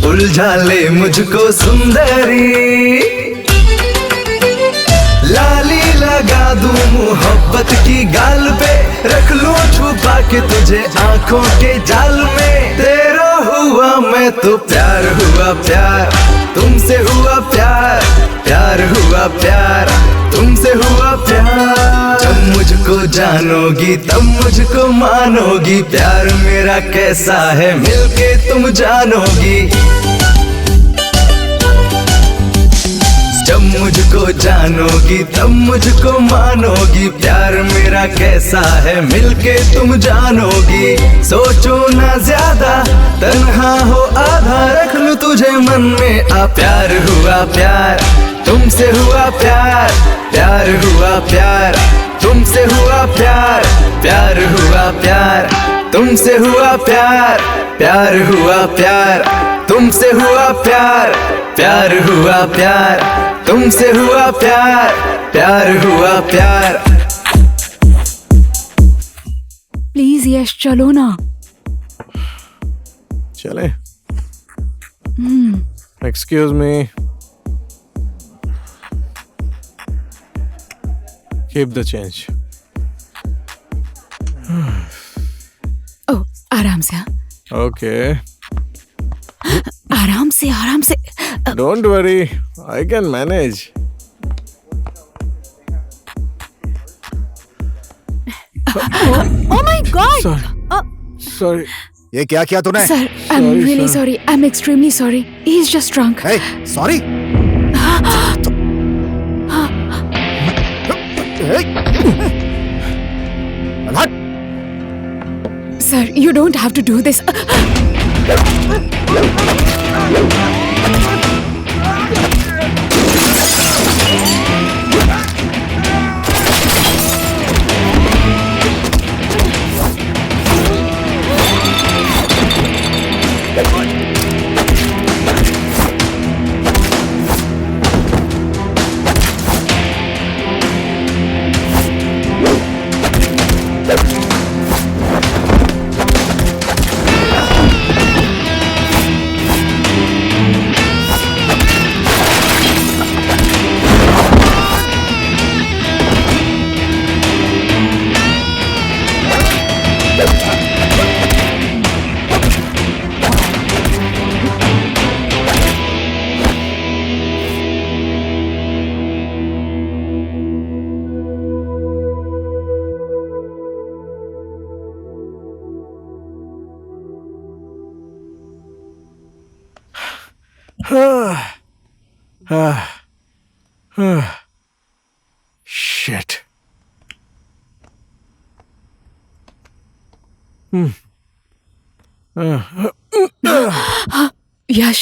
उलझा ले मुझको सुंदरी, लाली लगा दूं मोहब्बत की गाल पे, रख लूं छुपा के तुझे आंखों के जाल में, तेरा हुआ मैं तो प्यार हुआ प्यार, तुमसे हुआ प्यार, प्यार हुआ प्यार, तुमसे हुआ प्यार, जब मुझको जानोगी तब मुझको मानोगी, प्यार मेरा कैसा है मिलके तुम जानोगी, जब मुझको जानोगी तब मुझको मानोगी, प्यार मेरा कैसा है मिलके तुम जानोगी, सोचो ना ज्यादा तन्हा हो आधा, रख लूं तुझे मन में आ प्यार हुआ प्यार, तुमसे हुआ प्यार, प्यार हुआ प्यार, तुमसे हुआ प्यार, प्यार हुआ प्यार, तुमसे हुआ प्यार, प्यार हुआ प्यार, तुमसे हुआ प्यार, प्यार हुआ प्यार, तुमसे हुआ प्यार, प्यार हुआ प्यार। प्लीज यश चलो ना। चले। Excuse me. Keep the change. Oh, आराम से। हाँ, ओके। आराम से, आराम से। Don't worry, I can manage. Oh my God! Sorry. ये क्या किया तूने? Sir, I'm really sorry. I'm extremely sorry. He's just drunk. Hey, sorry. Sir, you don't have to do this. Shit. यश,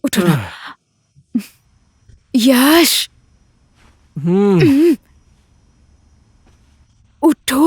उठो ना। यश, उठो।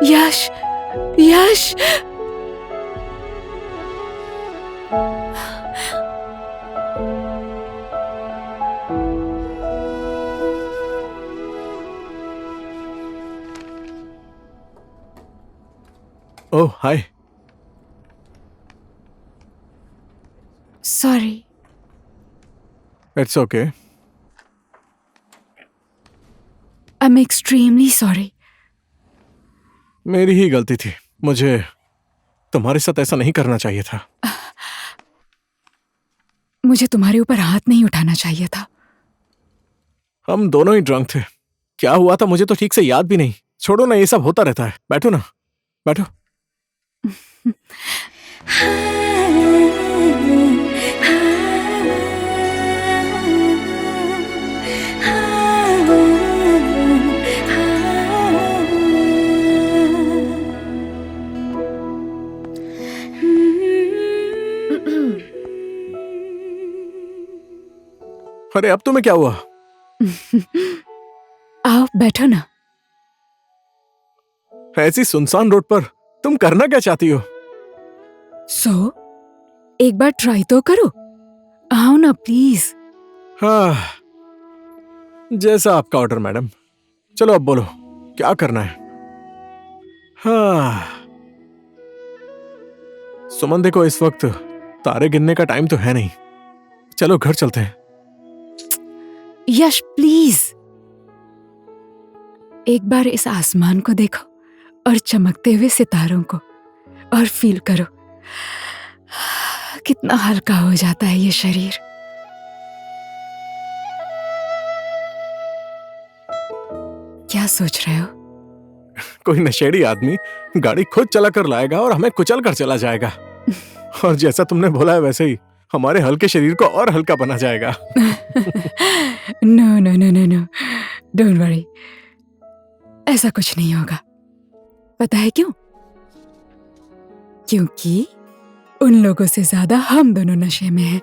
Yash, Yash. Oh hi. Sorry. It's okay. I am extremely sorry. मेरी ही गलती थी। मुझे तुम्हारे साथ ऐसा नहीं करना चाहिए था। मुझे तुम्हारे ऊपर हाथ नहीं उठाना चाहिए था। हम दोनों ही ड्रंक थे। क्या हुआ था मुझे तो ठीक से याद भी नहीं। छोड़ो ना, ये सब होता रहता है। बैठो ना, बैठो। अरे अब तुम्हें क्या हुआ? आओ बैठो ना। ऐसी सुनसान रोड पर तुम करना क्या चाहती हो? एक बार ट्राई तो करो। आओ ना प्लीज। हाँ, जैसा आपका ऑर्डर मैडम। चलो अब बोलो, क्या करना है? हाँ, सुमन देखो, इस वक्त तारे गिनने का टाइम तो है नहीं। चलो घर चलते हैं। यश प्लीज, एक बार इस आसमान को देखो और चमकते हुए सितारों को, और फील करो कितना हल्का हो जाता है ये शरीर। क्या सोच रहे हो? कोई नशेड़ी आदमी गाड़ी खुद चला कर लाएगा और हमें कुचल कर चला जाएगा। और जैसा तुमने बोला है वैसे ही हमारे हल्के शरीर को और हल्का बना जाएगा। No no no no no, don't worry, ऐसा कुछ नहीं होगा। पता है क्यों? क्योंकि उन लोगों से ज्यादा हम दोनों नशे में हैं।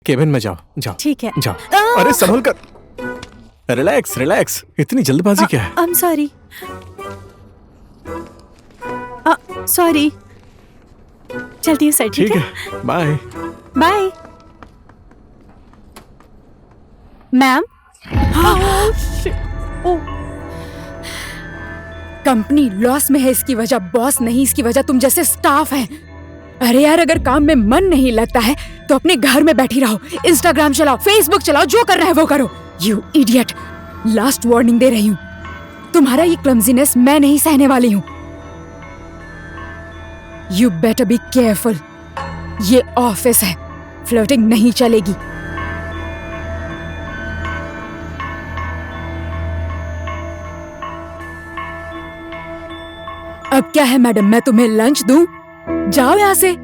केबिन में जाओ जाओ ठीक है। जाओ। अरे संभल कर, रिलैक्स रिलैक्स, इतनी जल्दबाजी क्या है? I am sorry, sorry. चलती हूँ सर। ठीक है, bye bye. Ma'am, company loss में है, इसकी वजह बॉस नहीं, इसकी वजह तुम जैसे स्टाफ है। अरे यार, अगर काम में मन नहीं लगता है तो अपने घर में बैठी रहो, इंस्टाग्राम चलाओ, फेसबुक चलाओ, जो करना है वो करो। यू इडियट, लास्ट वार्निंग दे रही हूँ, तुम्हारा ये क्लमजीनेस मैं नहीं सहने वाली हूँ। यू बेटर बी केयरफुल, ये ऑफिस है, फ्लर्टिंग नहीं चलेगी। अब क्या है मैडम, मैं तुम्हें लंच दूं? जाओ यहां से।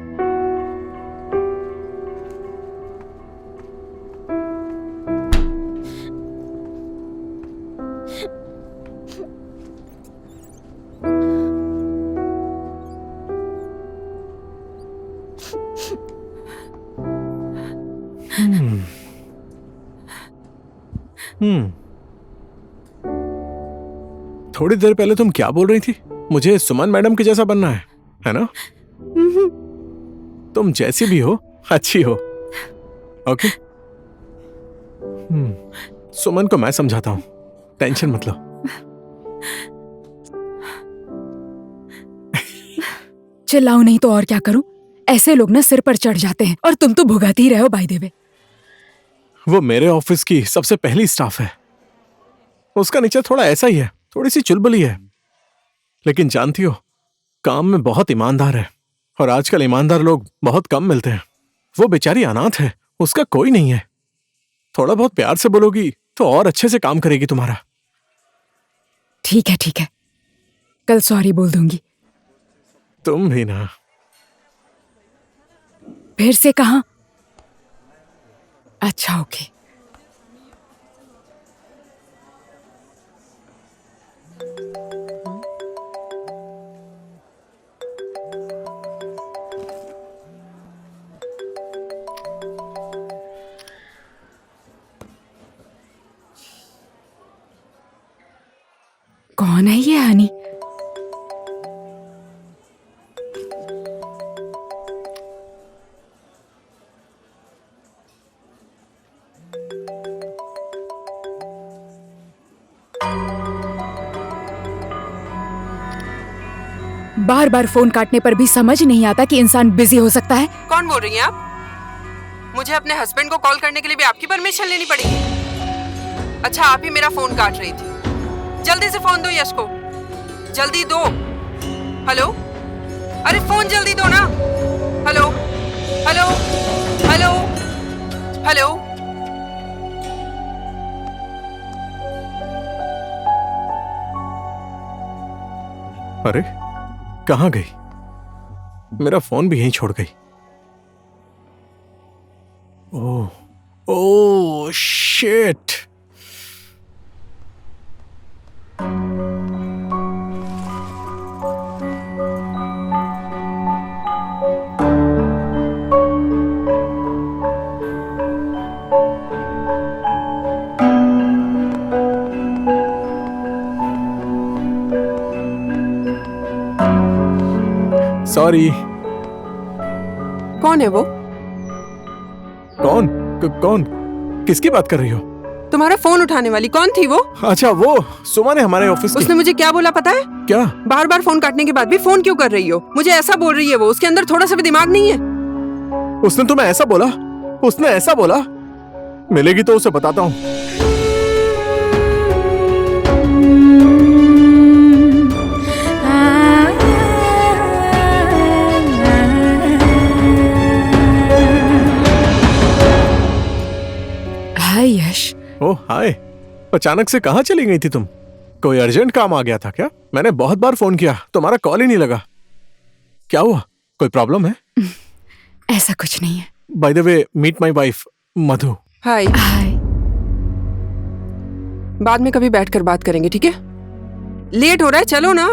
थोड़ी देर पहले तुम क्या बोल रही थी? मुझे सुमन मैडम के जैसा बनना है ना? तुम जैसी भी हो अच्छी हो। ओके, सुमन को मैं समझाता हूं, टेंशन मत लो। चिल्लाओ नहीं तो और क्या करूं? ऐसे लोग ना सिर पर चढ़ जाते हैं, और तुम तो भुगत ही रहे हो बाय द वे। वो मेरे ऑफिस की सबसे पहली स्टाफ है, उसका नेचर थोड़ा ऐसा ही है, थोड़ी सी चुलबुली है, लेकिन जानती हो काम में बहुत ईमानदार है, और आजकल ईमानदार लोग बहुत कम मिलते हैं। वो बेचारी अनाथ है, उसका कोई नहीं है। थोड़ा बहुत प्यार से बोलोगी तो और अच्छे से काम करेगी तुम्हारा। ठीक है, कल सॉरी बोल दूंगी। तुम भी ना। फिर से कहा? अच्छा, ओके। कौन है ये हनी? बार बार फोन काटने पर भी समझ नहीं आता कि इंसान बिजी हो सकता है। कौन बोल रही हैं आप? मुझे अपने हस्बैंड को कॉल करने के लिए भी आपकी परमिशन लेनी पड़ेगी? अच्छा, आप ही मेरा फोन काट रही थी। जल्दी से फोन दो यश को, जल्दी दो। हेलो, अरे फोन जल्दी दो ना। Hello hello hello hello. अरे कहाँ गई? मेरा फोन भी यहीं छोड़ गई। Oh shit. सॉरी। कौन है वो? कौन? किसकी बात कर रही हो? तुम्हारा फोन उठाने वाली कौन थी वो? अच्छा, वो सुमन है हमारे ऑफिस की। उसने मुझे क्या बोला पता है? क्या? बार बार फोन काटने के बाद भी फोन क्यों कर रही हो? मुझे ऐसा बोल रही है वो, उसके अंदर थोड़ा सा भी दिमाग नहीं है। उसने तुम्हें ऐसा बोला? उसने ऐसा बोला? मिलेगी तो उसे बताता हूँ। हाय यश। ओह हाय, अचानक से कहाँ चली गई थी तुम? कोई अर्जेंट काम आ गया था क्या? मैंने बहुत बार फोन किया, तुम्हारा कॉल ही नहीं लगा। क्या हुआ? कोई प्रॉब्लम है? ऐसा कुछ नहीं है। By the way, meet my wife Madhu. Hi. बाद में कभी बैठकर बात करेंगे, ठीक है? लेट हो रहा है, चलो ना।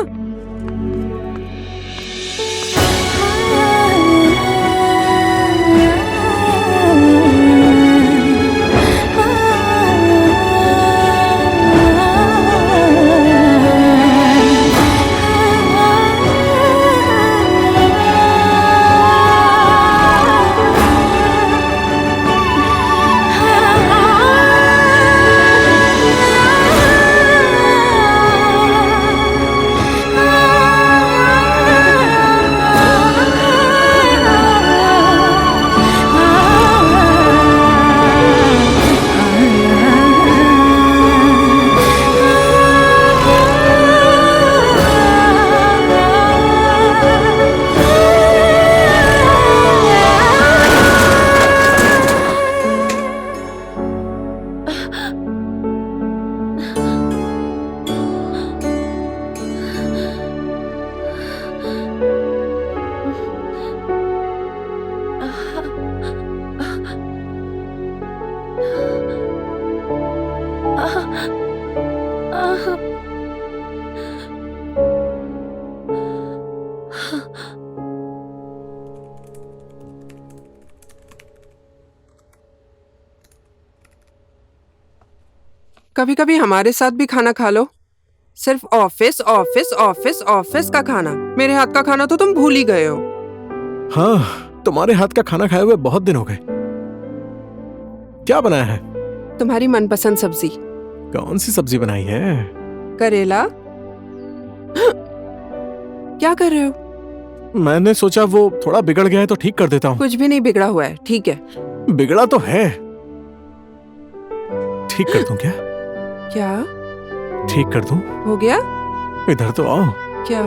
कभी कभी हमारे साथ भी खाना खा लो। सिर्फ ऑफिस ऑफिस ऑफिस ऑफिस का खाना। मेरे हाथ का खाना तो तुम भूल ही गए हो। हाँ, तुम्हारे हाथ का खाना खाए हुए बहुत दिन हो गए। क्या बनाया है? तुम्हारी मनपसंद सब्जी। कौन सी सब्जी बनाई है? करेला। क्या कर रहे हो? मैंने सोचा वो थोड़ा बिगड़ गया है तो ठीक कर देता हूँ। कुछ भी नहीं बिगड़ा हुआ है, ठीक है। बिगड़ा तो है, ठीक कर दूं क्या? क्या? ठीक कर दूं? हो गया? इधर तो आओ। क्या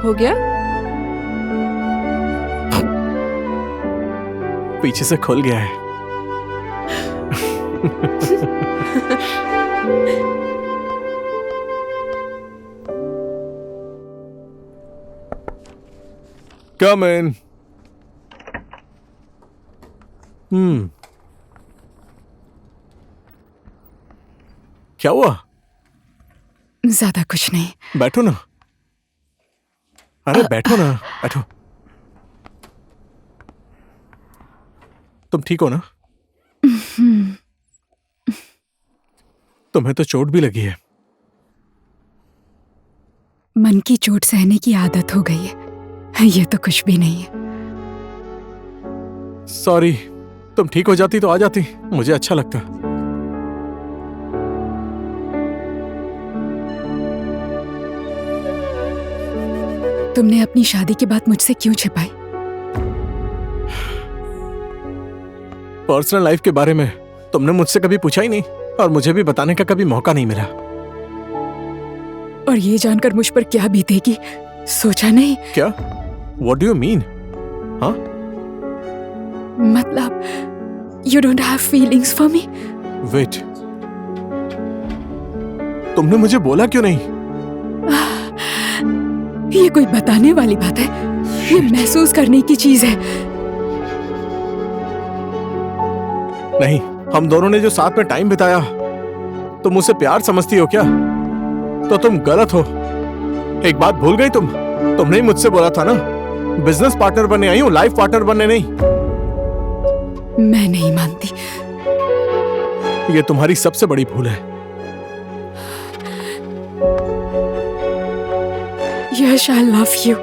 हो गया? पीछे से खुल गया है। Come in. क्या हुआ? ज्यादा कुछ नहीं। बैठो ना। अरे बैठो ना, बैठो। तुम ठीक हो ना? तुम्हें तो चोट भी लगी है। मन की चोट सहने की आदत हो गई है, ये तो कुछ भी नहीं है। सॉरी, तुम ठीक हो जाती तो आ जाती, मुझे अच्छा लगता। तुमने अपनी शादी की बात मुझसे क्यों छिपाई? पर्सनल लाइफ के बारे में तुमने मुझसे कभी पूछा ही नहीं और मुझे भी बताने का कभी मौका नहीं मिला। और ये जानकर मुझ पर क्या बीतेगी सोचा नहीं? क्या? What do you mean? हाँ? मतलब you don't have feelings for me? Wait. तुमने मुझे बोला क्यों नहीं? ये कोई बताने वाली बात है? ये महसूस करने की चीज है। नहीं, हम दोनों ने जो साथ में टाइम बिताया, तुम मुझसे प्यार समझती हो क्या? तो तुम गलत हो। एक बात भूल गई तुम? तुमने ही मुझसे बोला था ना, बिजनेस पार्टनर बनने आई हूं, लाइफ पार्टनर बनने नहीं। मैं नहीं मानती। ये तुम्हारी सबसे बड़ी भूल है। यश, I love you.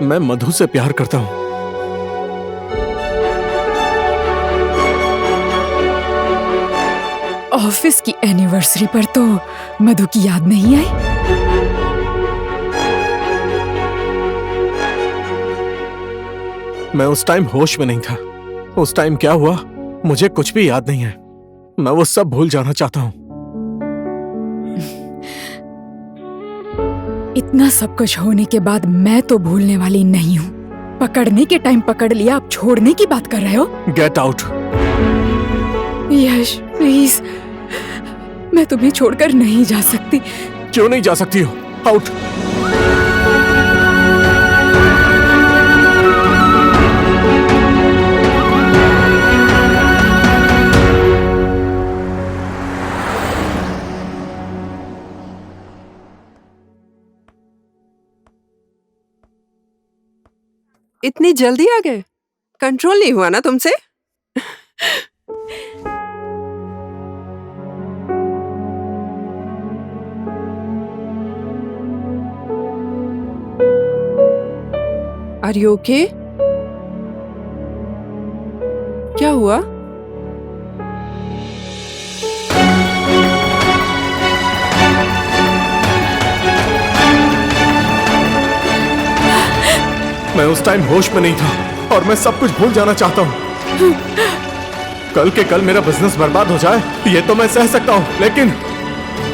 मैं मधु से प्यार करता हूं। ऑफिस की एनिवर्सरी पर तो मधु की याद नहीं आई? मैं उस टाइम होश में नहीं था। उस टाइम क्या हुआ मुझे कुछ भी याद नहीं है। मैं वो सब भूल जाना चाहता हूं। इतना सब कुछ होने के बाद मैं तो भूलने वाली नहीं हूँ। पकड़ने के टाइम पकड़ लिया, अब छोड़ने की बात कर रहे हो? Get out. यश प्लीज, मैं तुम्हें छोड़कर नहीं जा सकती। क्यों नहीं जा सकती हो? आउट। इतनी जल्दी आ गए? कंट्रोल नहीं हुआ ना तुमसे? Are you okay? क्या हुआ? मैं उस टाइम होश में नहीं था और मैं सब कुछ भूल जाना चाहता हूँ। कल के कल मेरा बिजनेस बर्बाद हो जाए ये तो मैं सह सकता हूँ, लेकिन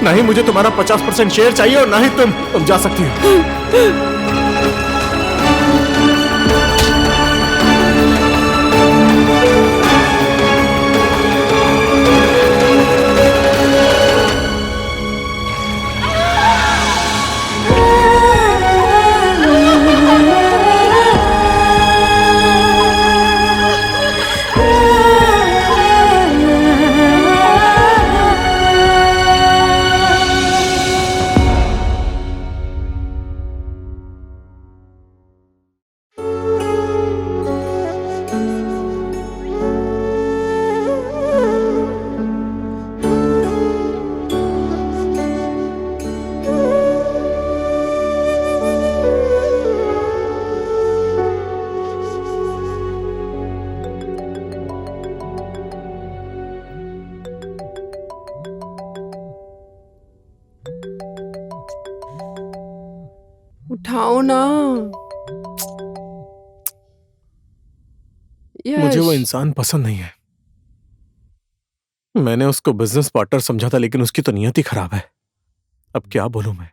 नहीं, मुझे तुम्हारा 50% शेयर चाहिए और ना ही तुम जा सकती हो। उठाओ ना। मुझे वो यश, इंसान पसंद नहीं है। मैंने उसको बिजनेस पार्टनर समझा था, लेकिन उसकी तो नियत ही खराब है। अब क्या बोलूं मैं?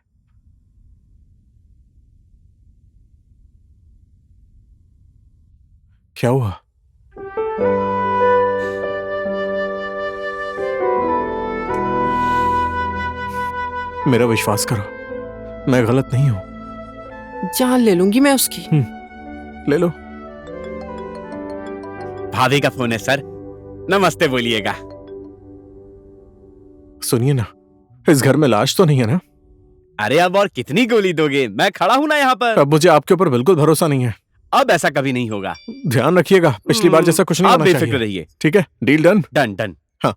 क्या हुआ? मेरा विश्वास करो, मैं गलत नहीं हूं। जान ले लूंगी मैं उसकी। ले लो। भाभी का फोन है सर, नमस्ते बोलिएगा। सुनिए ना, इस घर में लाश तो नहीं है ना? अरे अब और कितनी गोली दोगे, मैं खड़ा हूं ना यहाँ पर। अब मुझे आपके ऊपर बिल्कुल भरोसा नहीं है। अब ऐसा कभी नहीं होगा। ध्यान रखिएगा, पिछली बार जैसा कुछ नहीं आप होना चाहिए। बेफिक्र रहिए। ठीक है, डील डन। Done done. हाँ।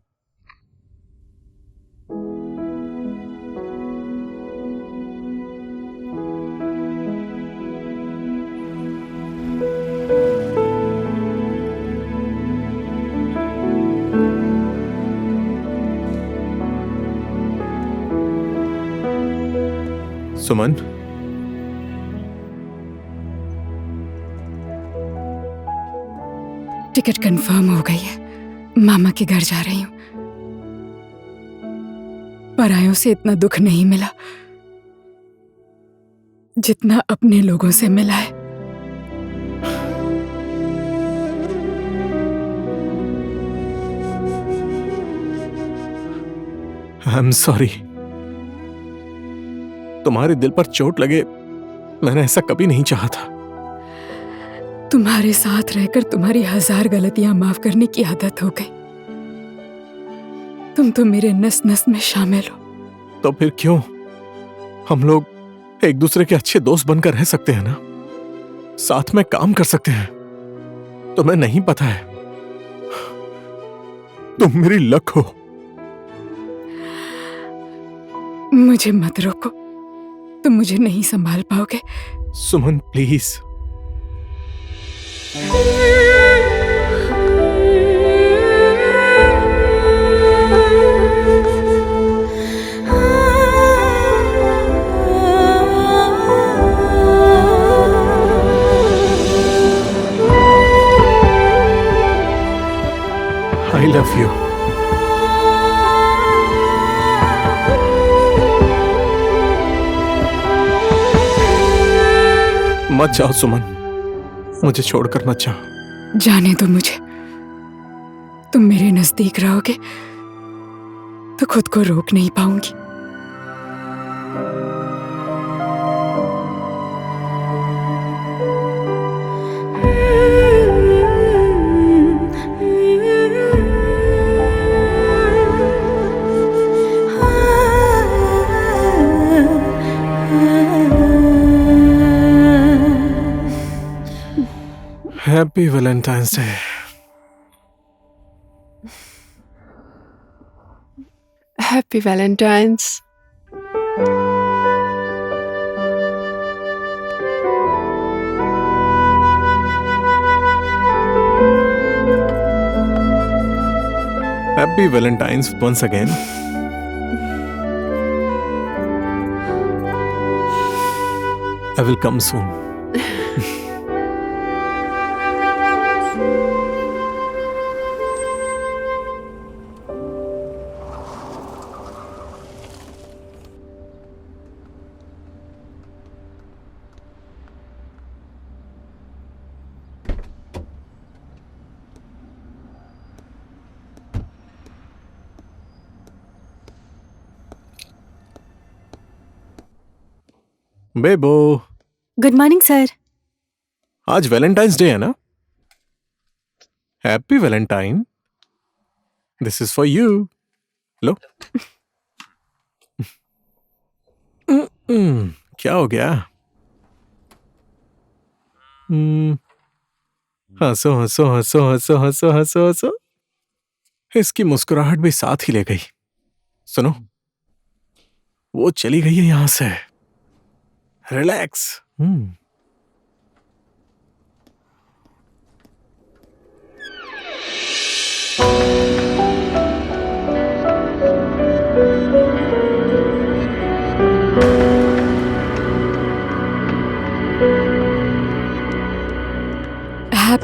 सुमन, टिकट कंफर्म हो गई है, मामा के घर जा रही हूँ। परायों से इतना दुख नहीं मिला जितना अपने लोगों से मिला है। I am sorry. तुम्हारे दिल पर चोट लगे, मैंने ऐसा कभी नहीं चाहा था। तुम्हारे साथ रहकर तुम्हारी 1000 गलतियां माफ करने की आदत हो गई। तुम तो मेरे नस नस में शामिल हो। तो फिर क्यों हम लोग एक दूसरे के अच्छे दोस्त बनकर रह सकते हैं ना? साथ में काम कर सकते हैं। तुम्हें नहीं पता है, तुम मेरी लक हो। मुझे मत रोको, तुम मुझे नहीं संभाल पाओगे। सुमन प्लीज। I love you. मत जाओ सुमन, मुझे छोड़कर मत जाओ। जाने दो मुझे। तुम मेरे नजदीक रहोगे तो खुद को रोक नहीं पाऊंगी। Happy Valentine's Day. Happy Valentine's. Happy Valentine's once again. I will come soon. Bebo, good morning sir. आज वैलेंटाइंस डे है ना? Happy valentine. This is for you. लो। क्या हो गया? हंसो हंसो हंसो हंसो हंसो हंसो हंसो। इसकी मुस्कुराहट भी साथ ही ले गई। सुनो, वो चली गई है यहां से। रिलैक्स।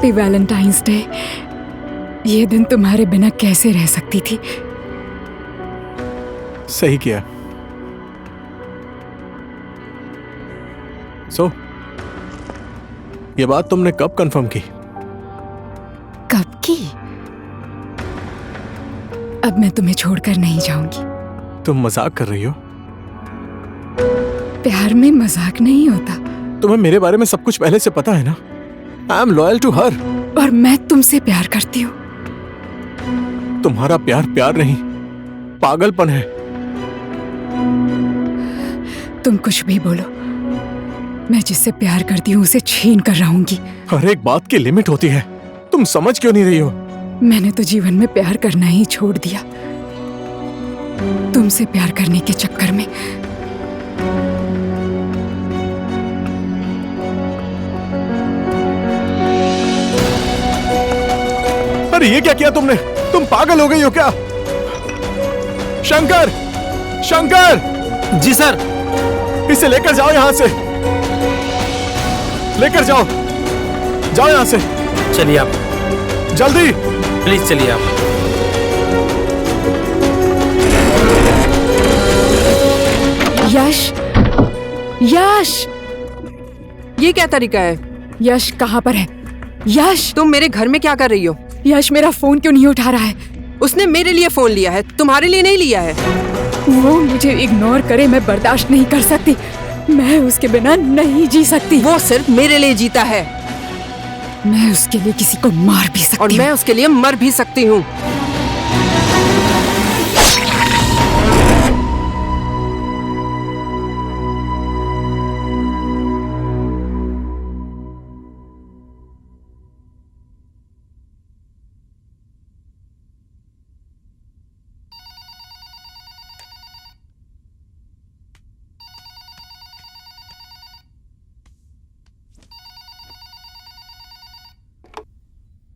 Happy Valentine's day. ये दिन तुम्हारे बिना कैसे रह सकती थी। सही किया। सो ये बात तुमने कब कंफर्म की? कब की? अब मैं तुम्हें छोड़कर नहीं जाऊंगी। तुम मजाक कर रही हो? प्यार में मजाक नहीं होता। तुम्हें मेरे बारे में सब कुछ पहले से पता है ना। I am loyal to her. और मैं तुमसे प्यार करती हूँ। तुम्हारा प्यार प्यार नहीं, पागलपन है। तुम कुछ भी बोलो, मैं जिससे प्यार करती हूँ उसे छीन कर रहूंगी। हर एक बात की लिमिट होती है। तुम समझ क्यों नहीं रही हो? मैंने तो जीवन में प्यार करना ही छोड़ दिया, तुमसे प्यार करने के चक्कर में। अरे ये क्या किया तुमने? तुम पागल हो गई हो क्या? शंकर! शंकर! जी सर। इसे लेकर जाओ यहां से। लेकर जाओ। जाओ यहां से। चलिए आप। जल्दी। प्लीज चलिए आप। यश! यश! ये क्या तरीका है? यश कहाँ पर है? यश! तुम मेरे घर में क्या कर रही हो? यश मेरा फोन क्यों नहीं उठा रहा है? उसने मेरे लिए फोन लिया है, तुम्हारे लिए नहीं लिया है। वो मुझे इग्नोर करे मैं बर्दाश्त नहीं कर सकती। मैं उसके बिना नहीं जी सकती। वो सिर्फ मेरे लिए जीता है। मैं उसके लिए किसी को मार भी सकती हूँ। और मैं उसके लिए मर भी सकती हूँ।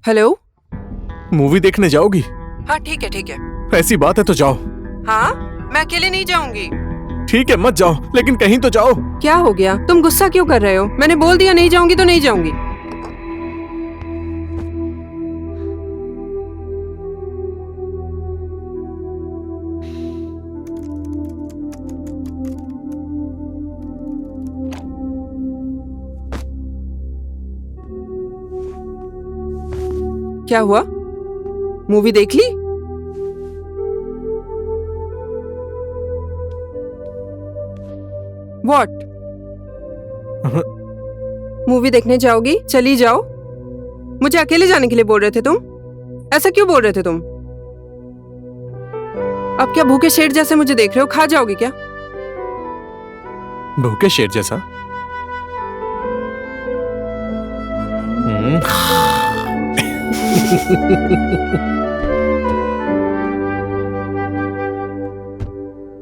हेलो? मूवी देखने जाओगी? हाँ ठीक है ठीक है। ऐसी बात है तो जाओ। हाँ मैं अकेले नहीं जाऊंगी। ठीक है मत जाओ, लेकिन कहीं तो जाओ। क्या हो गया? तुम गुस्सा क्यों कर रहे हो? मैंने बोल दिया नहीं जाऊंगी तो नहीं जाऊंगी। क्या हुआ? मूवी देख ली? What? मूवी देखने जाओगी? चली जाओ। मुझे अकेले जाने के लिए बोल रहे थे तुम? ऐसा क्यों बोल रहे थे तुम? अब क्या भूखे शेर जैसे मुझे देख रहे हो? खा जाओगे क्या? भूखे शेर जैसा?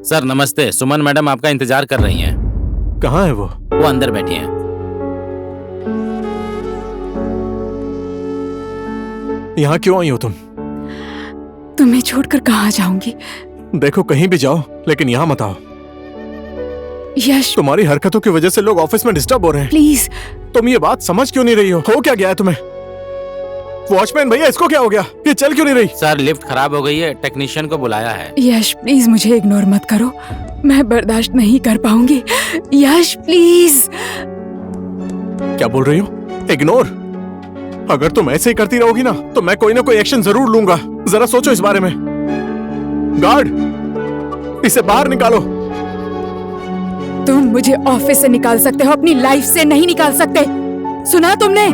सर नमस्ते, सुमन मैडम आपका इंतजार कर रही हैं। कहाँ है वो? वो अंदर बैठी हैं। यहाँ क्यों आई हो तुम? तुम्हें छोड़कर कहाँ जाऊंगी? देखो कहीं भी जाओ, लेकिन यहाँ मत आओ। यश! तुम्हारी हरकतों की वजह से लोग ऑफिस में डिस्टर्ब हो रहे हैं। प्लीज। तुम ये बात समझ क्यों नहीं रही हो? क्या गया है तुम्हें? वॉचमैन भैया इसको क्या हो गया? ये चल क्यों नहीं रही? सर लिफ्ट खराब हो गई है, टेक्नीशियन को बुलाया है। यश प्लीज मुझे इग्नोर मत करो, मैं बर्दाश्त नहीं कर पाऊंगी। यश प्लीज। क्या बोल रही हो? इग्नोर? अगर तुम ऐसे ही करती रहोगी ना तो मैं कोई ना कोई एक्शन जरूर लूंगा। जरा सोचो इस बारे में। गार्ड, इसे बाहर निकालो। तुम मुझे ऑफिस से निकाल सकते हो, अपनी लाइफ से नहीं निकाल सकते। सुना तुमने?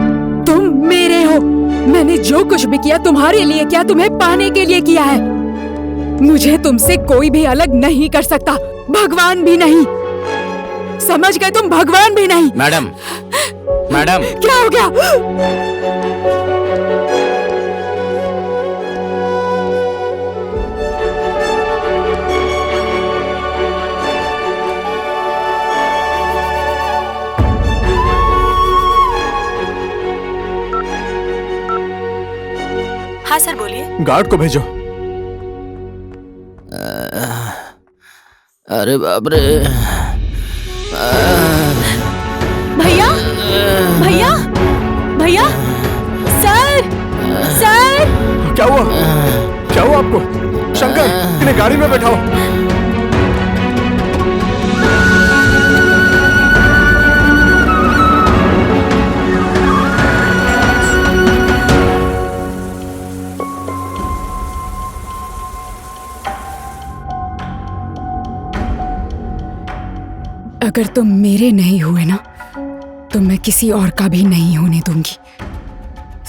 तुम मेरे हो। मैंने जो कुछ भी किया तुम्हारे लिए किया, तुम्हें पाने के लिए किया है। मुझे तुमसे कोई भी अलग नहीं कर सकता, भगवान भी नहीं। समझ गए तुम? भगवान भी नहीं। मैडम, मैडम क्या हो गया? हाँ सर बोलिए। गार्ड को भेजो। अरे बाप रे। भैया भैया भैया अपनी गाड़ी में बैठाओ। अगर तुम मेरे नहीं हुए ना तो मैं किसी और का भी नहीं होने दूंगी,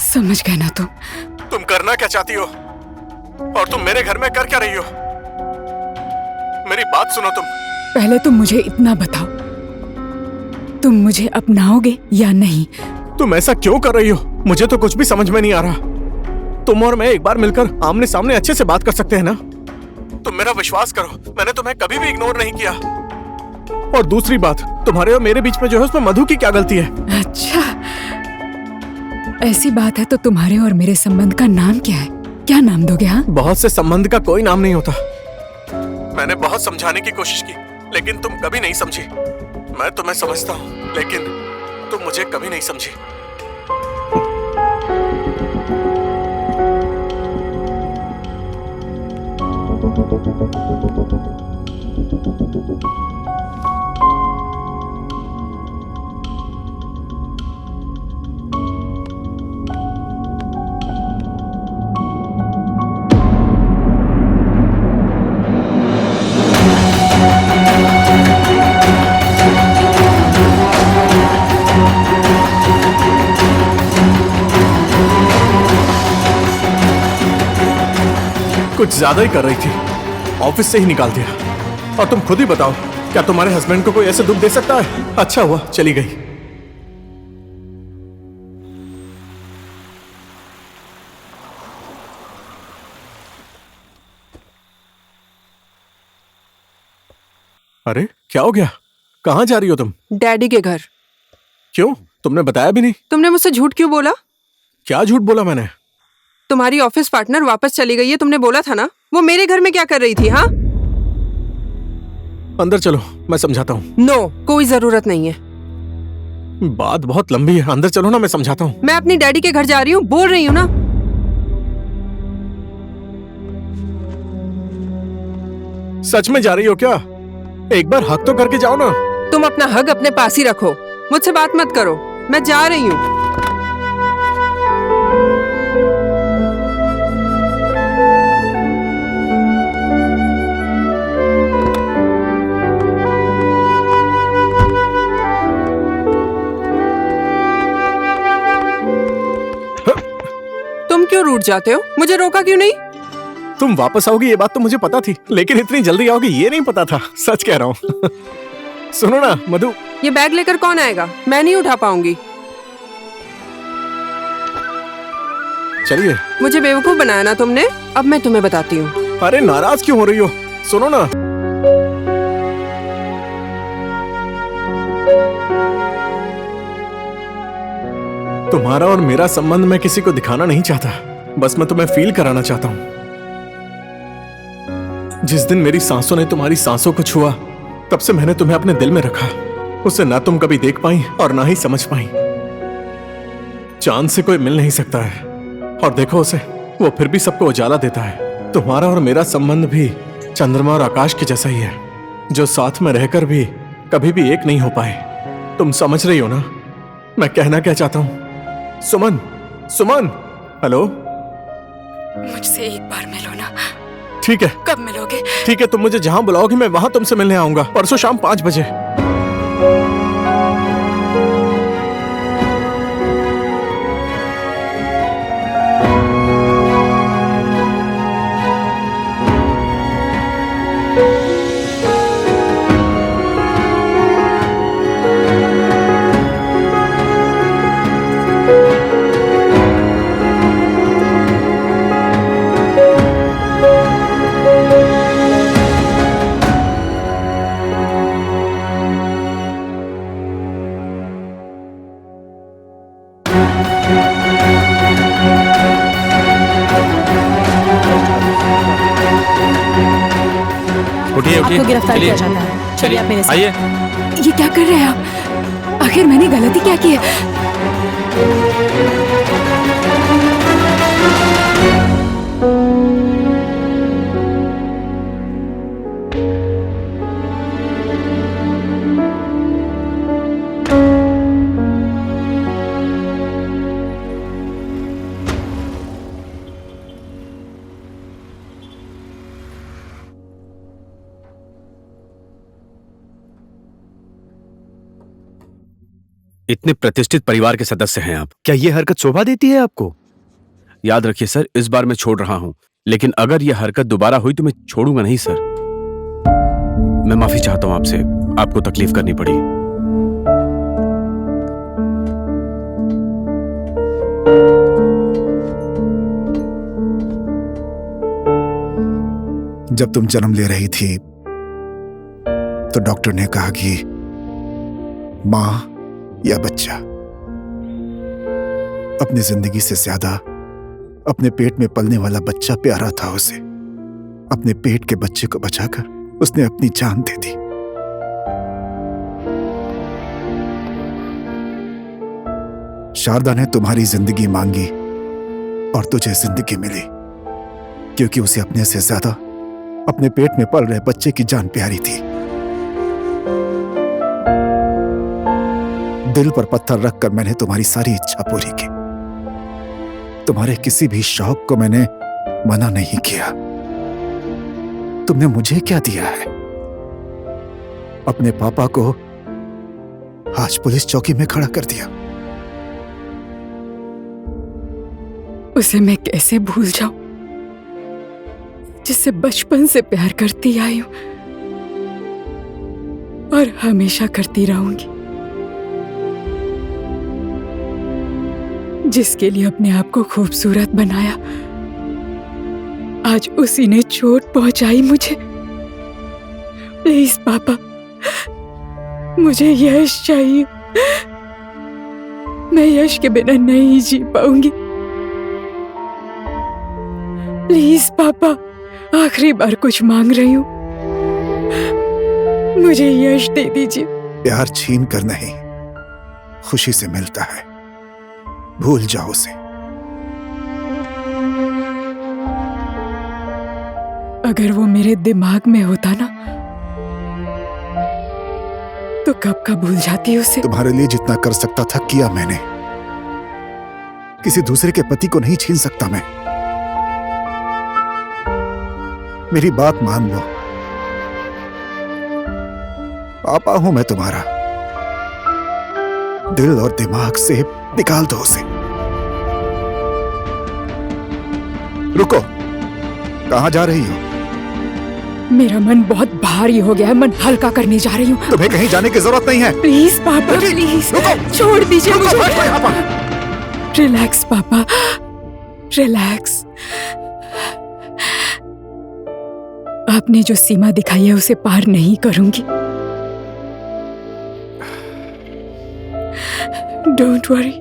समझ गए ना तुम करना क्या चाहती हो और तुम मेरे घर में कर क्या रही हो? मेरी बात सुनो तुम। पहले तुम मुझे इतना बताओ, तुम मुझे अपनाओगे या नहीं? तुम ऐसा क्यों कर रही हो? मुझे तो कुछ भी समझ में नहीं आ रहा। तुम और मैं एक बार मिलकर आमने सामने अच्छे से बात कर सकते हैं ना? तुम मेरा विश्वास करो, मैंने तुम्हें कभी भी इग्नोर नहीं किया। और दूसरी बात, तुम्हारे और मेरे बीच में जो है उसमें मधु की क्या गलती है? अच्छा, ऐसी बात है तो तुम्हारे और मेरे संबंध का नाम क्या है? क्या नाम दोगे? हाँ, बहुत से संबंध का कोई नाम नहीं होता। मैंने बहुत समझाने की कोशिश की लेकिन तुम कभी नहीं समझी। मैं तुम्हें समझता हूँ लेकिन तुम मुझे कभी नहीं समझी। कुछ ज्यादा ही कर रही थी, ऑफिस से ही निकाल दिया। और तुम खुद ही बताओ, क्या तुम्हारे हस्बैंड को कोई ऐसे दुख दे सकता है? अच्छा हुआ चली गई। अरे क्या हो गया? कहाँ जा रही हो तुम? डैडी के घर। क्यों? तुमने बताया भी नहीं। तुमने मुझसे झूठ क्यों बोला? क्या झूठ बोला मैंने? तुम्हारी ऑफिस पार्टनर वापस चली गई है, तुमने बोला था ना। वो मेरे घर में क्या कर रही थी? हाँ, अंदर चलो, मैं समझाता हूँ। नो, कोई जरूरत नहीं है। बात बहुत लंबी है, अंदर चलो ना, मैं समझाता हूँ। मैं अपनी डैडी के घर जा रही हूँ, बोल रही हूँ ना। सच में जा रही हो क्या? एक बार हक तो करके जाओ ना। तुम अपना हक अपने पास ही रखो, मुझसे बात मत करो। मैं जा रही हूँ। तुम क्यों रूठ जाते हो? मुझे रोका क्यों नहीं? तुम वापस आओगी ये बात तो मुझे पता थी, लेकिन इतनी जल्दी आओगी ये नहीं पता था। सच कह रहा हूँ। सुनो ना मधु, ये बैग लेकर कौन आएगा? मैं नहीं उठा पाऊंगी। चलिए। मुझे बेवकूफ बनाया ना तुमने, अब मैं तुम्हें बताती हूँ। अरे नाराज क्यों हो रही हो? सुनो ना। तुम्हारा और मेरा संबंध मैं किसी को दिखाना नहीं चाहता, बस मैं तुम्हें फील कराना चाहता हूँ। जिस दिन मेरी सांसों ने तुम्हारी सांसों को छुआ, तब से मैंने तुम्हें अपने दिल में रखा। उसे ना तुम कभी देख पाई और ना ही समझ पाई। चांद से कोई मिल नहीं सकता है, और देखो उसे, वो फिर भी सबको उजाला देता है। तुम्हारा और मेरा संबंध भी चंद्रमा और आकाश के जैसा ही है, जो साथ में रहकर भी कभी भी एक नहीं हो पाए। तुम समझ रही हो ना मैं कहना क्या चाहता हूँ? सुमन, सुमन, हेलो। मुझसे एक बार मिलो ना। ठीक है। कब मिलोगे? ठीक है, तुम मुझे जहां बुलाओगी मैं वहां तुमसे मिलने आऊंगा, परसों शाम 5 बजे। आपको गिरफ्तार किया जाता है। चलिए आप मेरे साथ। आइए। ये क्या कर रहे हैं आप? आखिर मैंने गलती क्या की है? इतने प्रतिष्ठित परिवार के सदस्य हैं आप, क्या ये हरकत शोभा देती है आपको? याद रखिए सर, इस बार मैं छोड़ रहा हूं, लेकिन अगर यह हरकत दोबारा हुई तो मैं छोड़ूंगा नहीं सर। मैं माफी चाहता हूं आपसे, आपको तकलीफ करनी पड़ी। जब तुम जन्म ले रही थी तो डॉक्टर ने कहा कि मां या बच्चा, अपनी जिंदगी से ज्यादा अपने पेट में पलने वाला बच्चा प्यारा था उसे। अपने पेट के बच्चे को बचाकर उसने अपनी जान दे दी। शारदा ने तुम्हारी जिंदगी मांगी और तुझे जिंदगी मिली, क्योंकि उसे अपने से ज्यादा अपने पेट में पल रहे बच्चे की जान प्यारी थी। दिल पर पत्थर रखकर मैंने तुम्हारी सारी इच्छा पूरी की। तुम्हारे किसी भी शौक को मैंने मना नहीं किया। तुमने मुझे क्या दिया है? अपने पापा को आज पुलिस चौकी में खड़ा कर दिया। उसे मैं कैसे भूल जाऊं, जिससे बचपन से प्यार करती आई हूं और हमेशा करती रहूंगी, जिसके लिए अपने आप को खूबसूरत बनाया, आज उसी ने चोट पहुंचाई मुझे। प्लीज पापा, मुझे यश चाहिए। मैं यश के बिना नहीं जी पाऊंगी। प्लीज पापा, आखिरी बार कुछ मांग रही हूं, मुझे यश दे दीजिए। प्यार छीन कर नहीं, खुशी से मिलता है। भूल जाओ उसे। अगर वो मेरे दिमाग में होता ना, तो कब का भूल जाती उसे। तुम्हारे लिए जितना कर सकता था किया मैंने। किसी दूसरे के पति को नहीं छीन सकता मैं। मेरी बात मान लो, पापा हूं मैं तुम्हारा। दिल और दिमाग से निकाल दो उसे। रुको, कहां जा रही हो? मेरा मन बहुत भारी हो गया है, मन हल्का करने जा रही हूँ। तुम्हें कहीं जाने की जरूरत नहीं है। प्लीज पापा, प्लीज छोड़ दीजिए मुझे। रिलैक्स पापा, रिलैक्स। आपने जो सीमा दिखाई है उसे पार नहीं करूंगी। Don't worry.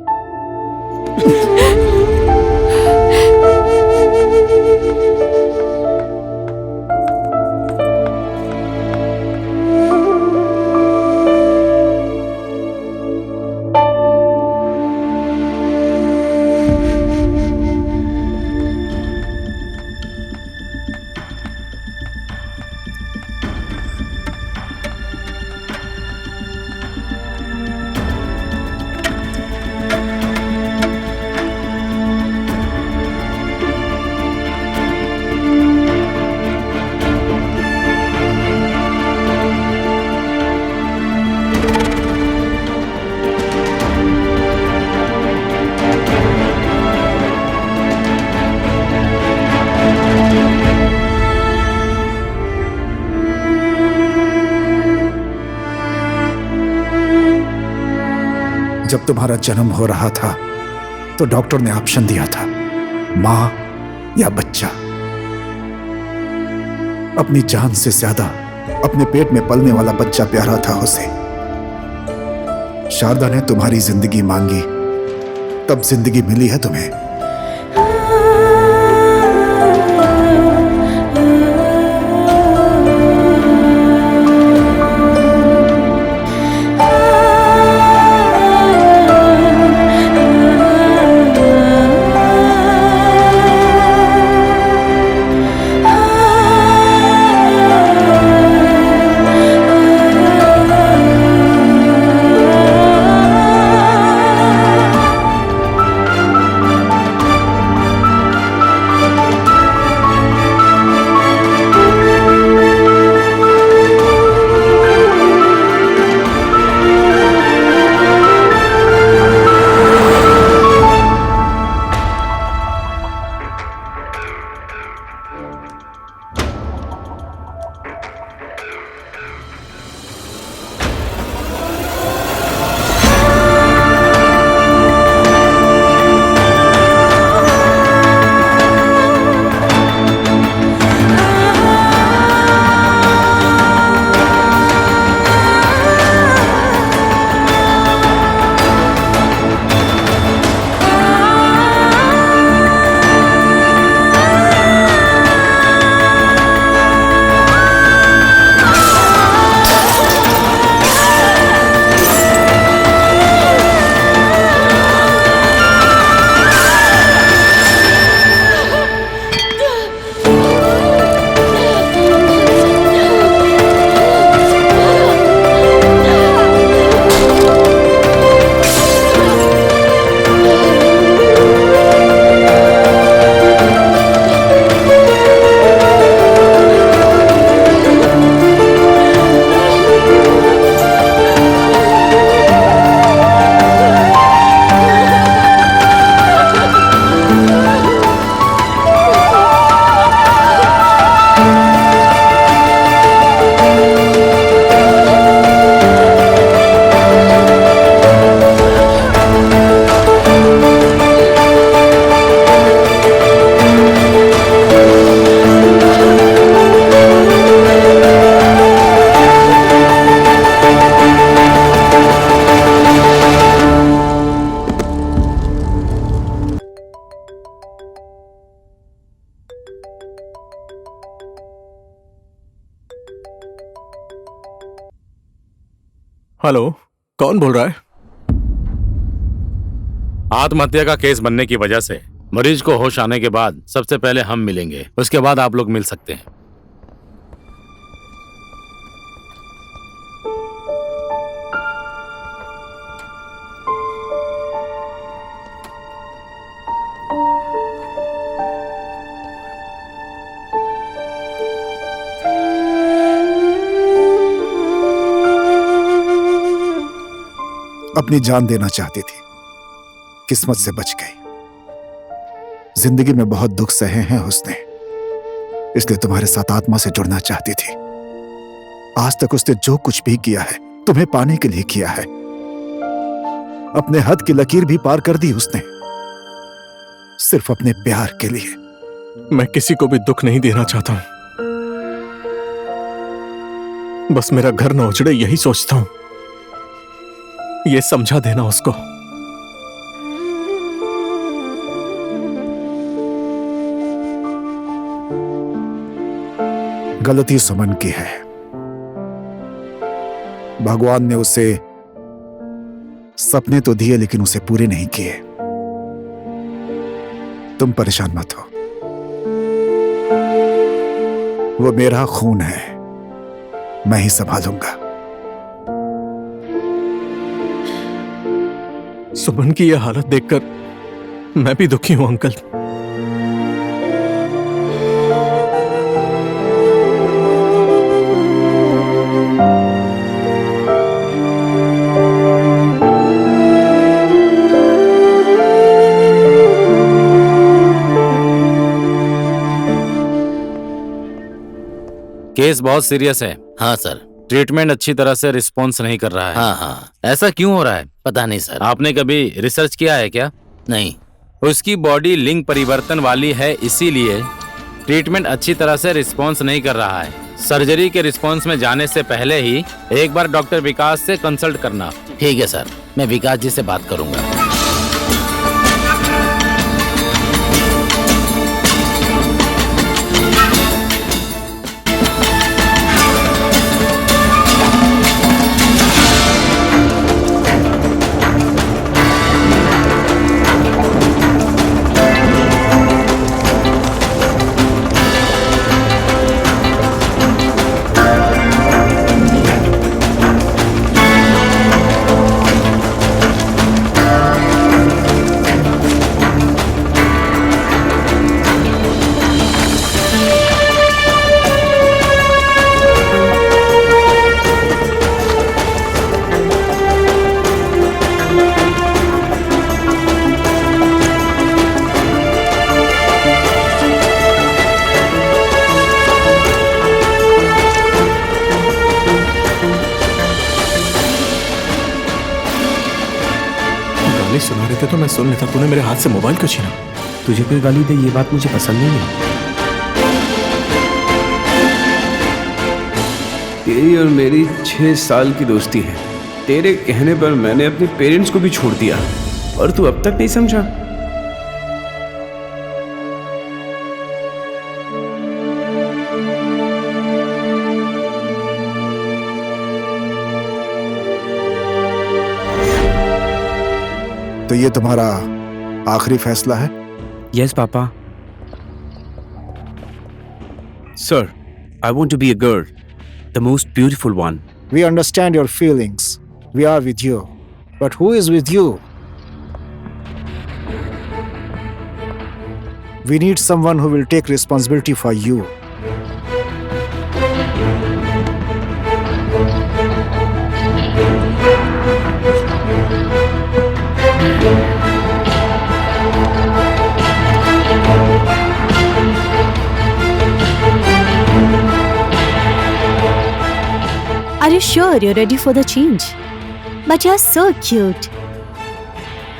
जब तुम्हारा जन्म हो रहा था तो डॉक्टर ने ऑप्शन दिया था, मां या बच्चा। अपनी जान से ज्यादा अपने पेट में पलने वाला बच्चा प्यारा था उसे। शारदा ने तुम्हारी जिंदगी मांगी, तब जिंदगी मिली है तुम्हें। हेलो, कौन बोल रहा है? आत्महत्या का केस बनने की वजह से मरीज को होश आने के बाद सबसे पहले हम मिलेंगे, उसके बाद आप लोग मिल सकते हैं। अपनी जान देना चाहती थी, किस्मत से बच गई। जिंदगी में बहुत दुख सहे हैं उसने, इसलिए तुम्हारे साथ आत्मा से जुड़ना चाहती थी। आज तक उसने जो कुछ भी किया है तुम्हें पाने के लिए किया है। अपने हद की लकीर भी पार कर दी उसने, सिर्फ अपने प्यार के लिए। मैं किसी को भी दुख नहीं देना चाहता हूं, बस मेरा घर न उजड़े यही सोचता हूं। ये समझा देना उसको। गलती सुमन की है। भगवान ने उसे सपने तो दिए लेकिन उसे पूरे नहीं किए। तुम परेशान मत हो, वो मेरा खून है, मैं ही संभालूंगा। सुमन की यह हालत देखकर मैं भी दुखी हूं अंकल। केस बहुत सीरियस है। हाँ सर। ट्रीटमेंट अच्छी तरह से रिस्पॉन्स नहीं कर रहा है। हाँ हाँ। ऐसा क्यों हो रहा है? पता नहीं सर। आपने कभी रिसर्च किया है क्या? नहीं। उसकी बॉडी लिंग परिवर्तन वाली है, इसीलिए ट्रीटमेंट अच्छी तरह से रिस्पॉन्स नहीं कर रहा है। सर्जरी के रिस्पॉन्स में जाने से पहले ही एक बार डॉक्टर विकास से कंसल्ट करना। ठीक है सर, मैं विकास जी से बात करूंगा। सुना रहे थे तो मैं सुन लेता, तूने मेरे हाथ से मोबाइल क्यों छीना? तुझे कोई गाली दे ये बात मुझे पसंद नहीं है। तेरी और मेरी 6 साल की दोस्ती है। तेरे कहने पर मैंने अपने पेरेंट्स को भी छोड़ दिया और तू अब तक नहीं समझा। तो ये तुम्हारा आखिरी फैसला है? Yes papa. Sir, I want to be a girl, the most beautiful one. We understand your feelings. We are with you. But who is with you? We need someone who will take responsibility for you. Are you sure you're ready for the change? But you're so cute.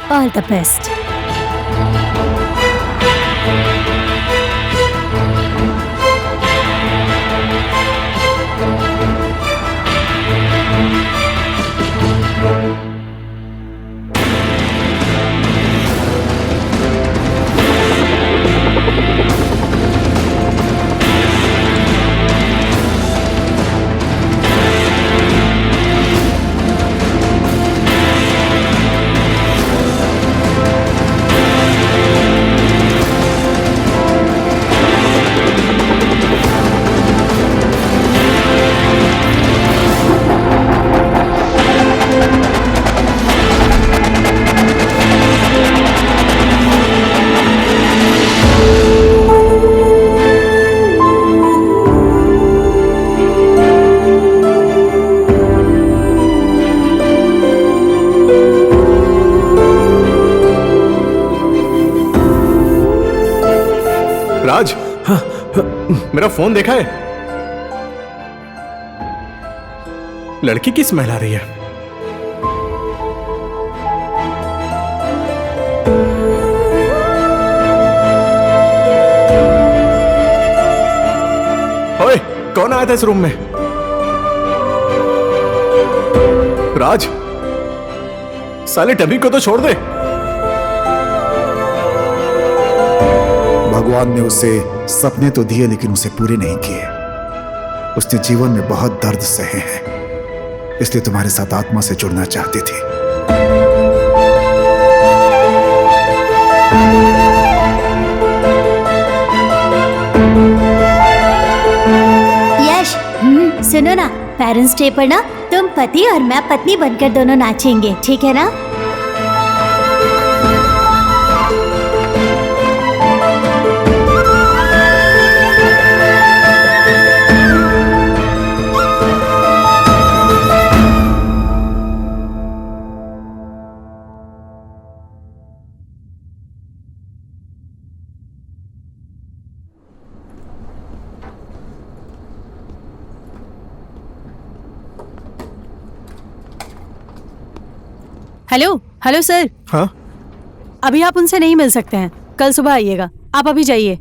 All the best. मेरा phone देखा है? लड़की की smell आ रही है। ओए, कौन आया था इस रूम में? राज, साले टबी को तो छोड़ दे। भगवान ने उसे सपने तो दिए लेकिन उसे पूरे नहीं किए। उसने जीवन में बहुत दर्द सहे हैं, इसलिए तुम्हारे साथ आत्मा से जुड़ना चाहती थी। यश, सुनो ना, पेरेंट्स डे पर ना तुम पति और मैं पत्नी बनकर दोनों नाचेंगे, ठीक है ना? Hello hello sir. हाँ, अभी आप उनसे नहीं मिल सकते हैं, कल सुबह आइएगा। आप अभी जाइए।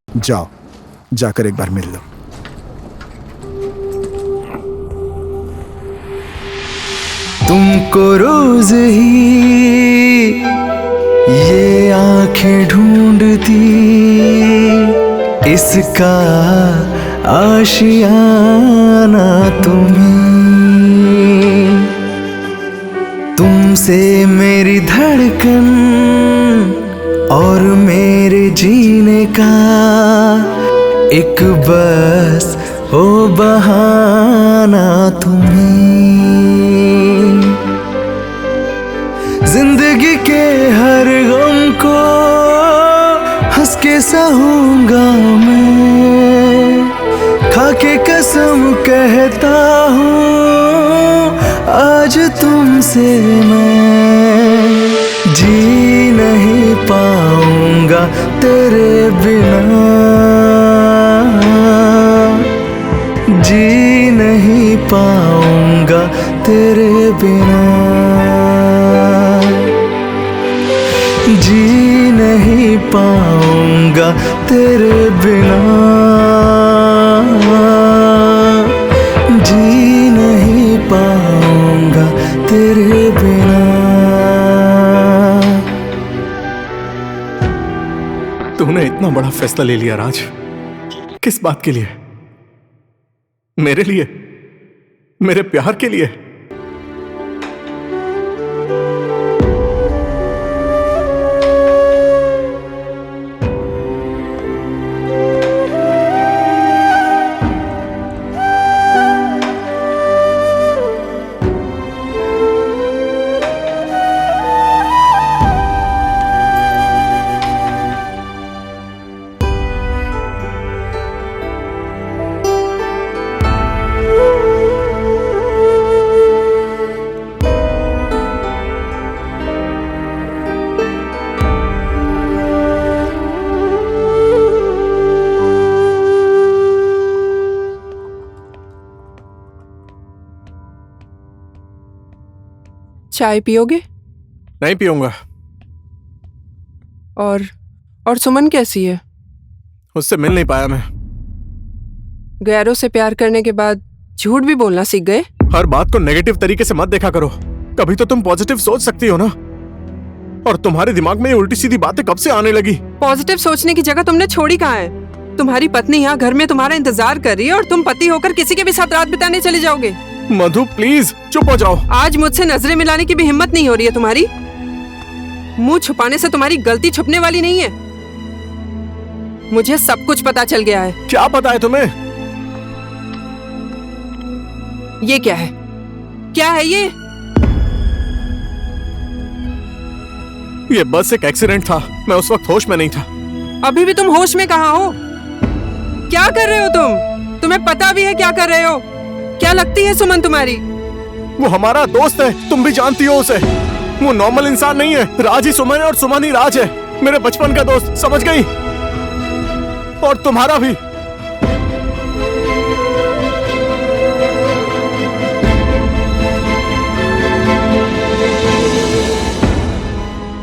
जाओ, जाकर एक बार मिल लो। तुमको रोज ही ये आंखें ढूंढती, इसका आशियाना तुम्हीं। तुमसे मेरी धड़कन और मेरे जीने का एक बस हो बहाना तुम्हीं। जिंदगी के हर गम को हंस के सहूंगा मैं, खाके कसम कहता हूँ आज तुमसे मैं। जी नहीं पाऊंगा तेरे बिना, जी नहीं पाऊंगा तेरे बिना, जी नहीं पाऊंगा तेरे बिना, जी नहीं पाऊंगा तेरे बिना। तुम तूने इतना बड़ा फैसला ले लिया राज, किस बात के लिए? मेरे लिए, मेरे प्यार के लिए? चाय पियोगे? नहीं पीऊंगा। और सुमन कैसी है? उससे मिल नहीं पाया मैं। गैरों से प्यार करने के बाद झूठ भी बोलना सीख गए? हर बात को नेगेटिव तरीके से मत देखा करो, कभी तो तुम पॉजिटिव सोच सकती हो ना। और तुम्हारे दिमाग में ये उल्टी सीधी बातें कब से आने लगी? पॉजिटिव सोचने की जगह तुमने छोड़ी कहाँ है? तुम्हारी पत्नी यहाँ घर में तुम्हारा इंतजार कर रही है और तुम पति होकर किसी के भी साथ रात बिताने चले जाओगे। मधु प्लीज चुप हो जाओ। आज मुझसे नजरें मिलाने की भी हिम्मत नहीं हो रही है तुम्हारी। मुंह छुपाने से तुम्हारी गलती छुपने वाली नहीं है। मुझे सब कुछ पता चल गया है। क्या पता है तुम्हें? ये क्या है? क्या है ये? ये बस एक एक्सीडेंट था, मैं उस वक्त होश में नहीं था। अभी भी तुम होश में कहाँ हो? क्या कर रहे हो तुम? तुम्हें पता भी है क्या कर रहे हो? क्या लगती है सुमन तुम्हारी? वो हमारा दोस्त है, तुम भी जानती हो उसे। वो नॉर्मल इंसान नहीं है। राज ही सुमन है और सुमन ही राज है। मेरे बचपन का दोस्त, समझ गई? और तुम्हारा भी।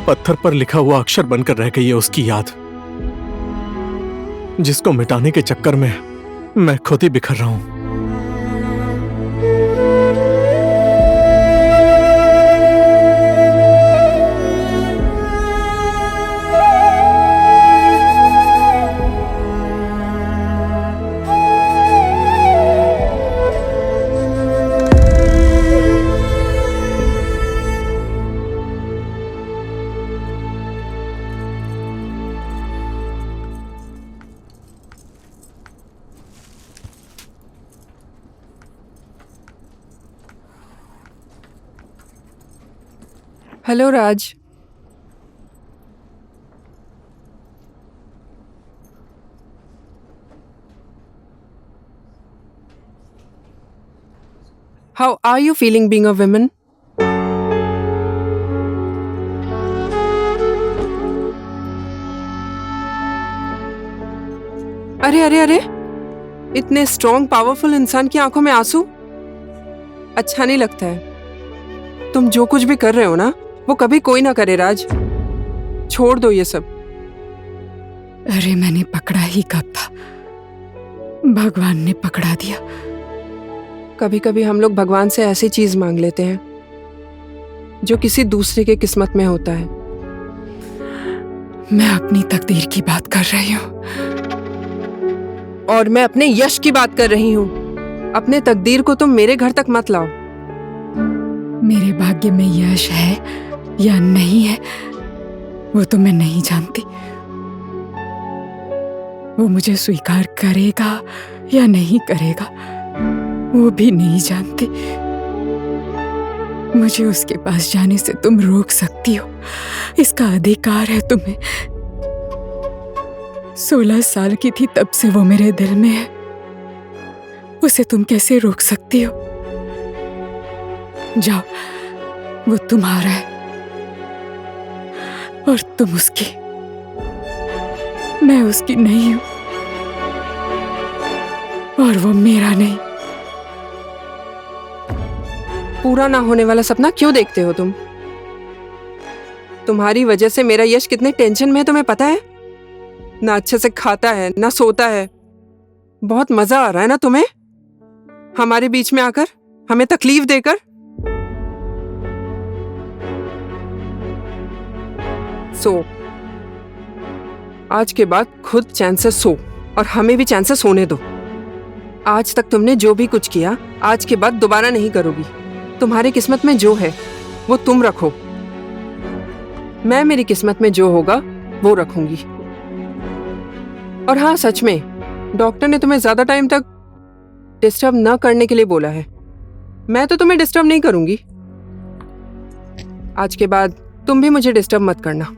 पत्थर पर लिखा हुआ अक्षर बनकर रह गई है उसकी याद, जिसको मिटाने के चक्कर में मैं खुद ही बिखर रहा हूं। Hello Raj. How are you feeling being a woman? अरे अरे अरे, इतने स्ट्रॉन्ग पावरफुल इंसान की आंखों में आंसू? अच्छा नहीं लगता है। तुम जो कुछ भी कर रहे हो ना, वो कभी कोई ना करे राज। छोड़ दो ये सब। अरे मैंने पकड़ा ही कब था, भगवान ने पकड़ा दिया। कभी कभी हम लोग भगवान से ऐसी चीज मांग लेते हैं जो किसी दूसरे के किस्मत में होता है। मैं अपनी तकदीर की बात कर रही हूँ। और मैं अपने यश की बात कर रही हूँ। अपने तकदीर को तुम मेरे घर तक मत लाओ। मेरे भाग्य में यश है या नहीं है वो तो मैं नहीं जानती। वो मुझे स्वीकार करेगा या नहीं करेगा वो भी नहीं जानती। मुझे उसके पास जाने से तुम रोक सकती हो, इसका अधिकार है तुम्हें। 16 साल की थी तब से वो मेरे दिल में है, उसे तुम कैसे रोक सकती हो? जाओ, वो तुम्हारा है और तुम उसकी। मैं उसकी नहीं हूं और वो मेरा नहीं। पूरा ना होने वाला सपना क्यों देखते हो तुम? तुम्हारी वजह से मेरा यश कितने टेंशन में है तुम्हें पता है? ना अच्छे से खाता है ना सोता है। बहुत मजा आ रहा है ना तुम्हें हमारे बीच में आकर, हमें तकलीफ देकर? आज के बाद खुद चैन से सो और हमें भी चैन से सोने दो। आज तक तुमने जो भी कुछ किया आज के बाद दोबारा नहीं करोगी। तुम्हारी किस्मत में जो है वो तुम रखो, मैं मेरी किस्मत में जो होगा वो रखूंगी। और हाँ, सच में डॉक्टर ने तुम्हें ज्यादा टाइम तक डिस्टर्ब न करने के लिए बोला है। मैं तो तुम्हें डिस्टर्ब नहीं करूंगी। आज के बाद तुम भी मुझे डिस्टर्ब मत करना।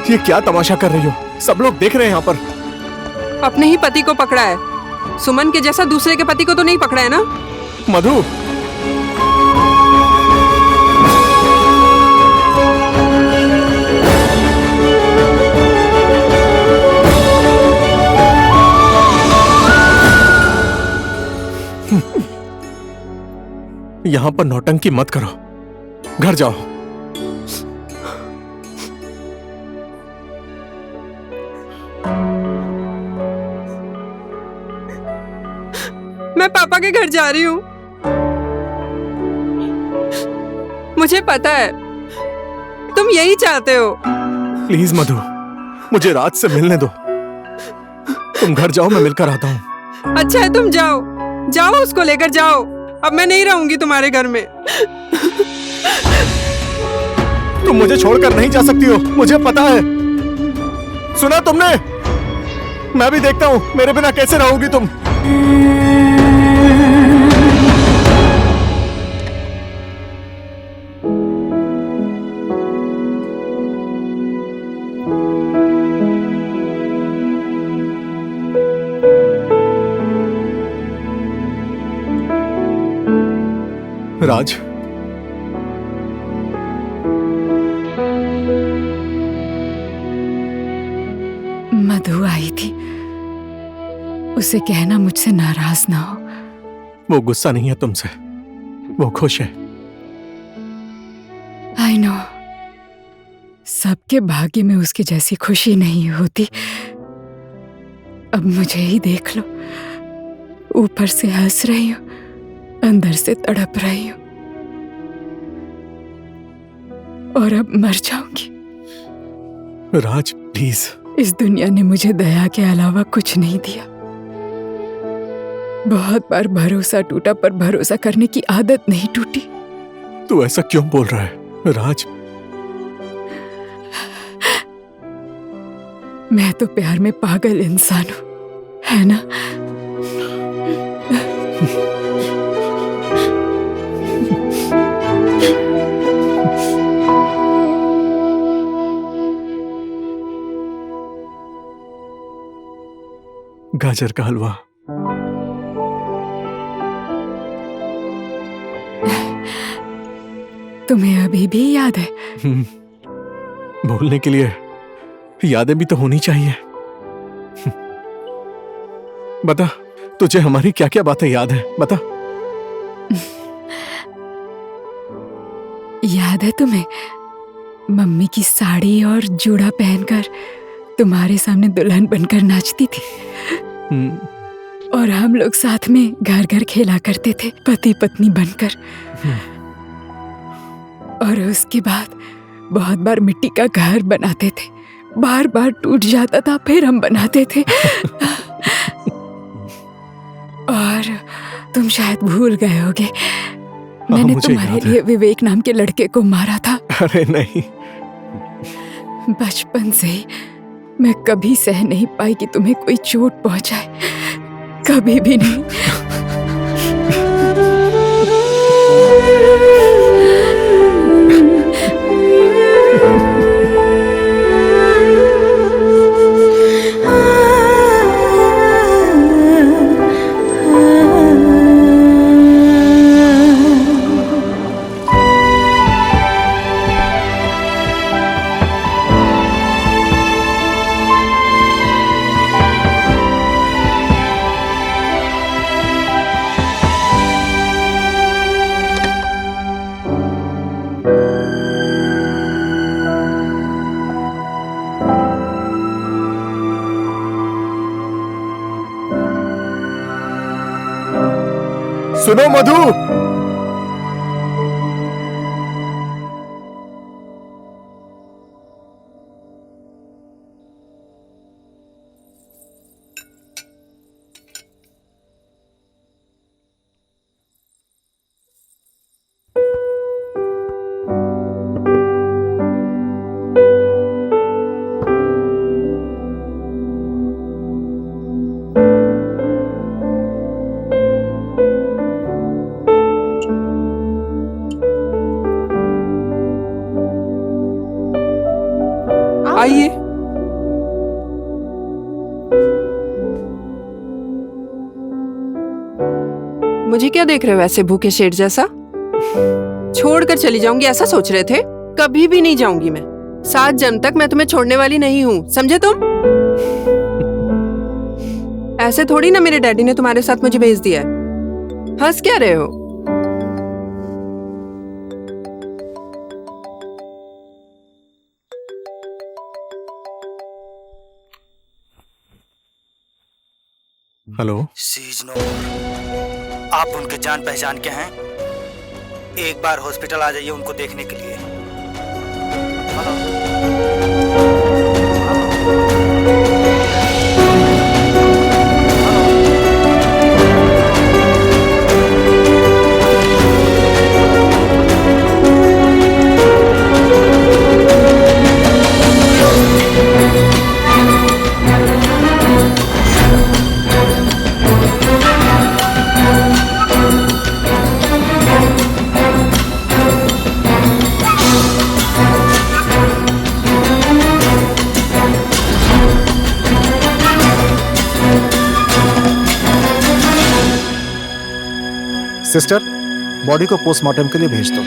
ये क्या तमाशा कर रही हो? सब लोग देख रहे हैं यहाँ पर। अपने ही पति को पकड़ा है, सुमन के जैसा दूसरे के पति को तो नहीं पकड़ा है ना? मधु, यहाँ पर नौटंकी मत करो, घर जाओ। मैं पापा के घर जा रही हूँ। मुझे पता है तुम यही चाहते हो। प्लीज मधु, मुझे रात से मिलने दो। तुम घर जाओ, मैं मिलकर आता हूँ। अच्छा है, तुम जाओ जाओ, उसको लेकर जाओ। अब मैं नहीं रहूंगी तुम्हारे घर में। तुम मुझे छोड़कर नहीं जा सकती हो, मुझे पता है। सुना तुमने? मैं भी देखता हूँ मेरे बिना कैसे रहोगी तुम। राज, मधु आई थी, उसे कहना मुझसे नाराज ना हो। वो गुस्सा नहीं है तुमसे, वो खुश है। आई नो, सबके भाग्य में उसके जैसी खुशी नहीं होती। अब मुझे ही देख लो, ऊपर से हंस रही हूँ, अंदर से तड़प रही हूँ, और अब मर जाऊंगी। राज प्लीज। इस दुनिया ने मुझे दया के अलावा कुछ नहीं दिया। बहुत बार भरोसा टूटा, पर भरोसा करने की आदत नहीं टूटी। तू ऐसा क्यों बोल रहा है राज? मैं तो प्यार में पागल इंसान हूं, है ना? गाजर का हलवा। तुम्हें अभी भी याद है? भूलने के लिए यादें भी तो होनी चाहिए। बता, तुझे हमारी क्या क्या बातें याद है? बता। याद है तुम्हें मम्मी की साड़ी और जूड़ा पहनकर तुम्हारे सामने दुल्हन बनकर नाचती थी, और हम लोग साथ में घर घर खेला करते थे, पति पत्नी बनकर। और उसके बाद बहुत बार मिट्टी का घर बनाते थे, बार बार टूट जाता था, फिर हम बनाते थे। और तुम शायद भूल गए होगे, मैंने तुम्हारे लिए विवेक नाम के लड़के को मारा था। अरे नहीं। बचपन से ही मैं कभी सह नहीं पाई कि तुम्हें कोई चोट पहुंचाए, कभी भी नहीं। सुनो मधु। आइए। मुझे क्या देख रहे हो ऐसे भूखे शेर जैसा? छोड़कर चली जाऊंगी ऐसा सोच रहे थे? कभी भी नहीं जाऊंगी मैं। 7 जन्म तक मैं तुम्हें छोड़ने वाली नहीं हूँ, समझे तुम? ऐसे थोड़ी ना मेरे डैडी ने तुम्हारे साथ मुझे भेज दिया है। हंस क्या रहे हो? हेलो। Cease no. आप उनके जान पहचान के हैं? एक बार हॉस्पिटल आ जाइए उनको देखने के लिए। सिस्टर, बॉडी को पोस्टमार्टम के लिए भेज दो।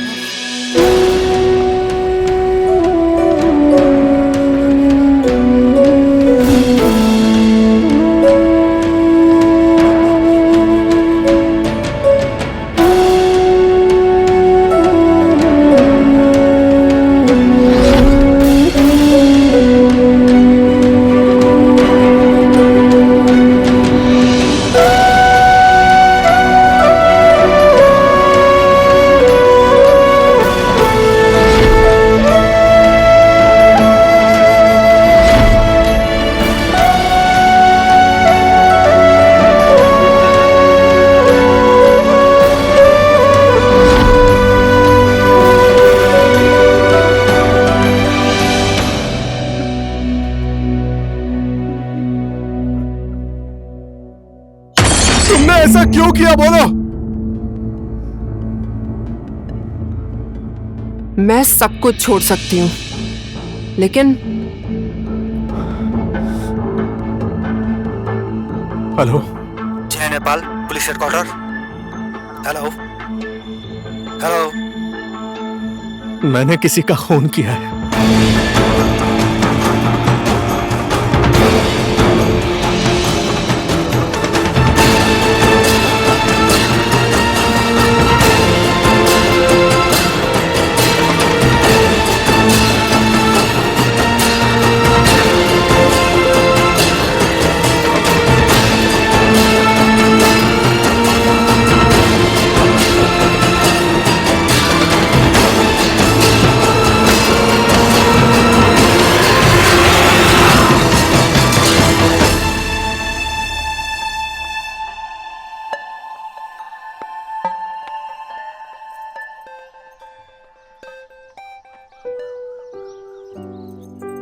तुमने ऐसा क्यों किया, बोलो? मैं सब कुछ छोड़ सकती हूँ, लेकिन हेलो। जय Nepal police headquarter. Hello hello. मैंने किसी का खून किया है।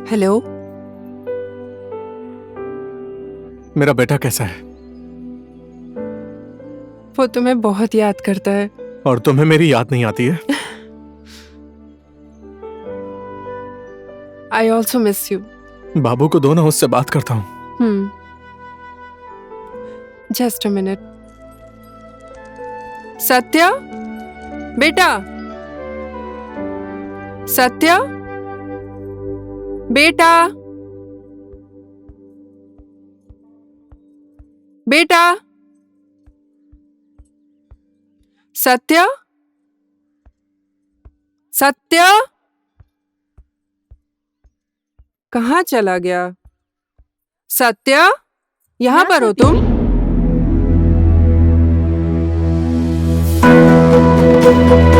हेलो। मेरा बेटा कैसा है? वो तुम्हें बहुत याद करता है। और तुम्हें मेरी याद नहीं आती है? I also miss you. बाबू को दो ना, उससे बात करता हूँ। Just a minute. सत्या, बेटा। सत्या, बेटा। बेटा। सत्या, सत्या, कहाँ चला गया? सत्या, यहाँ पर हो तुम? है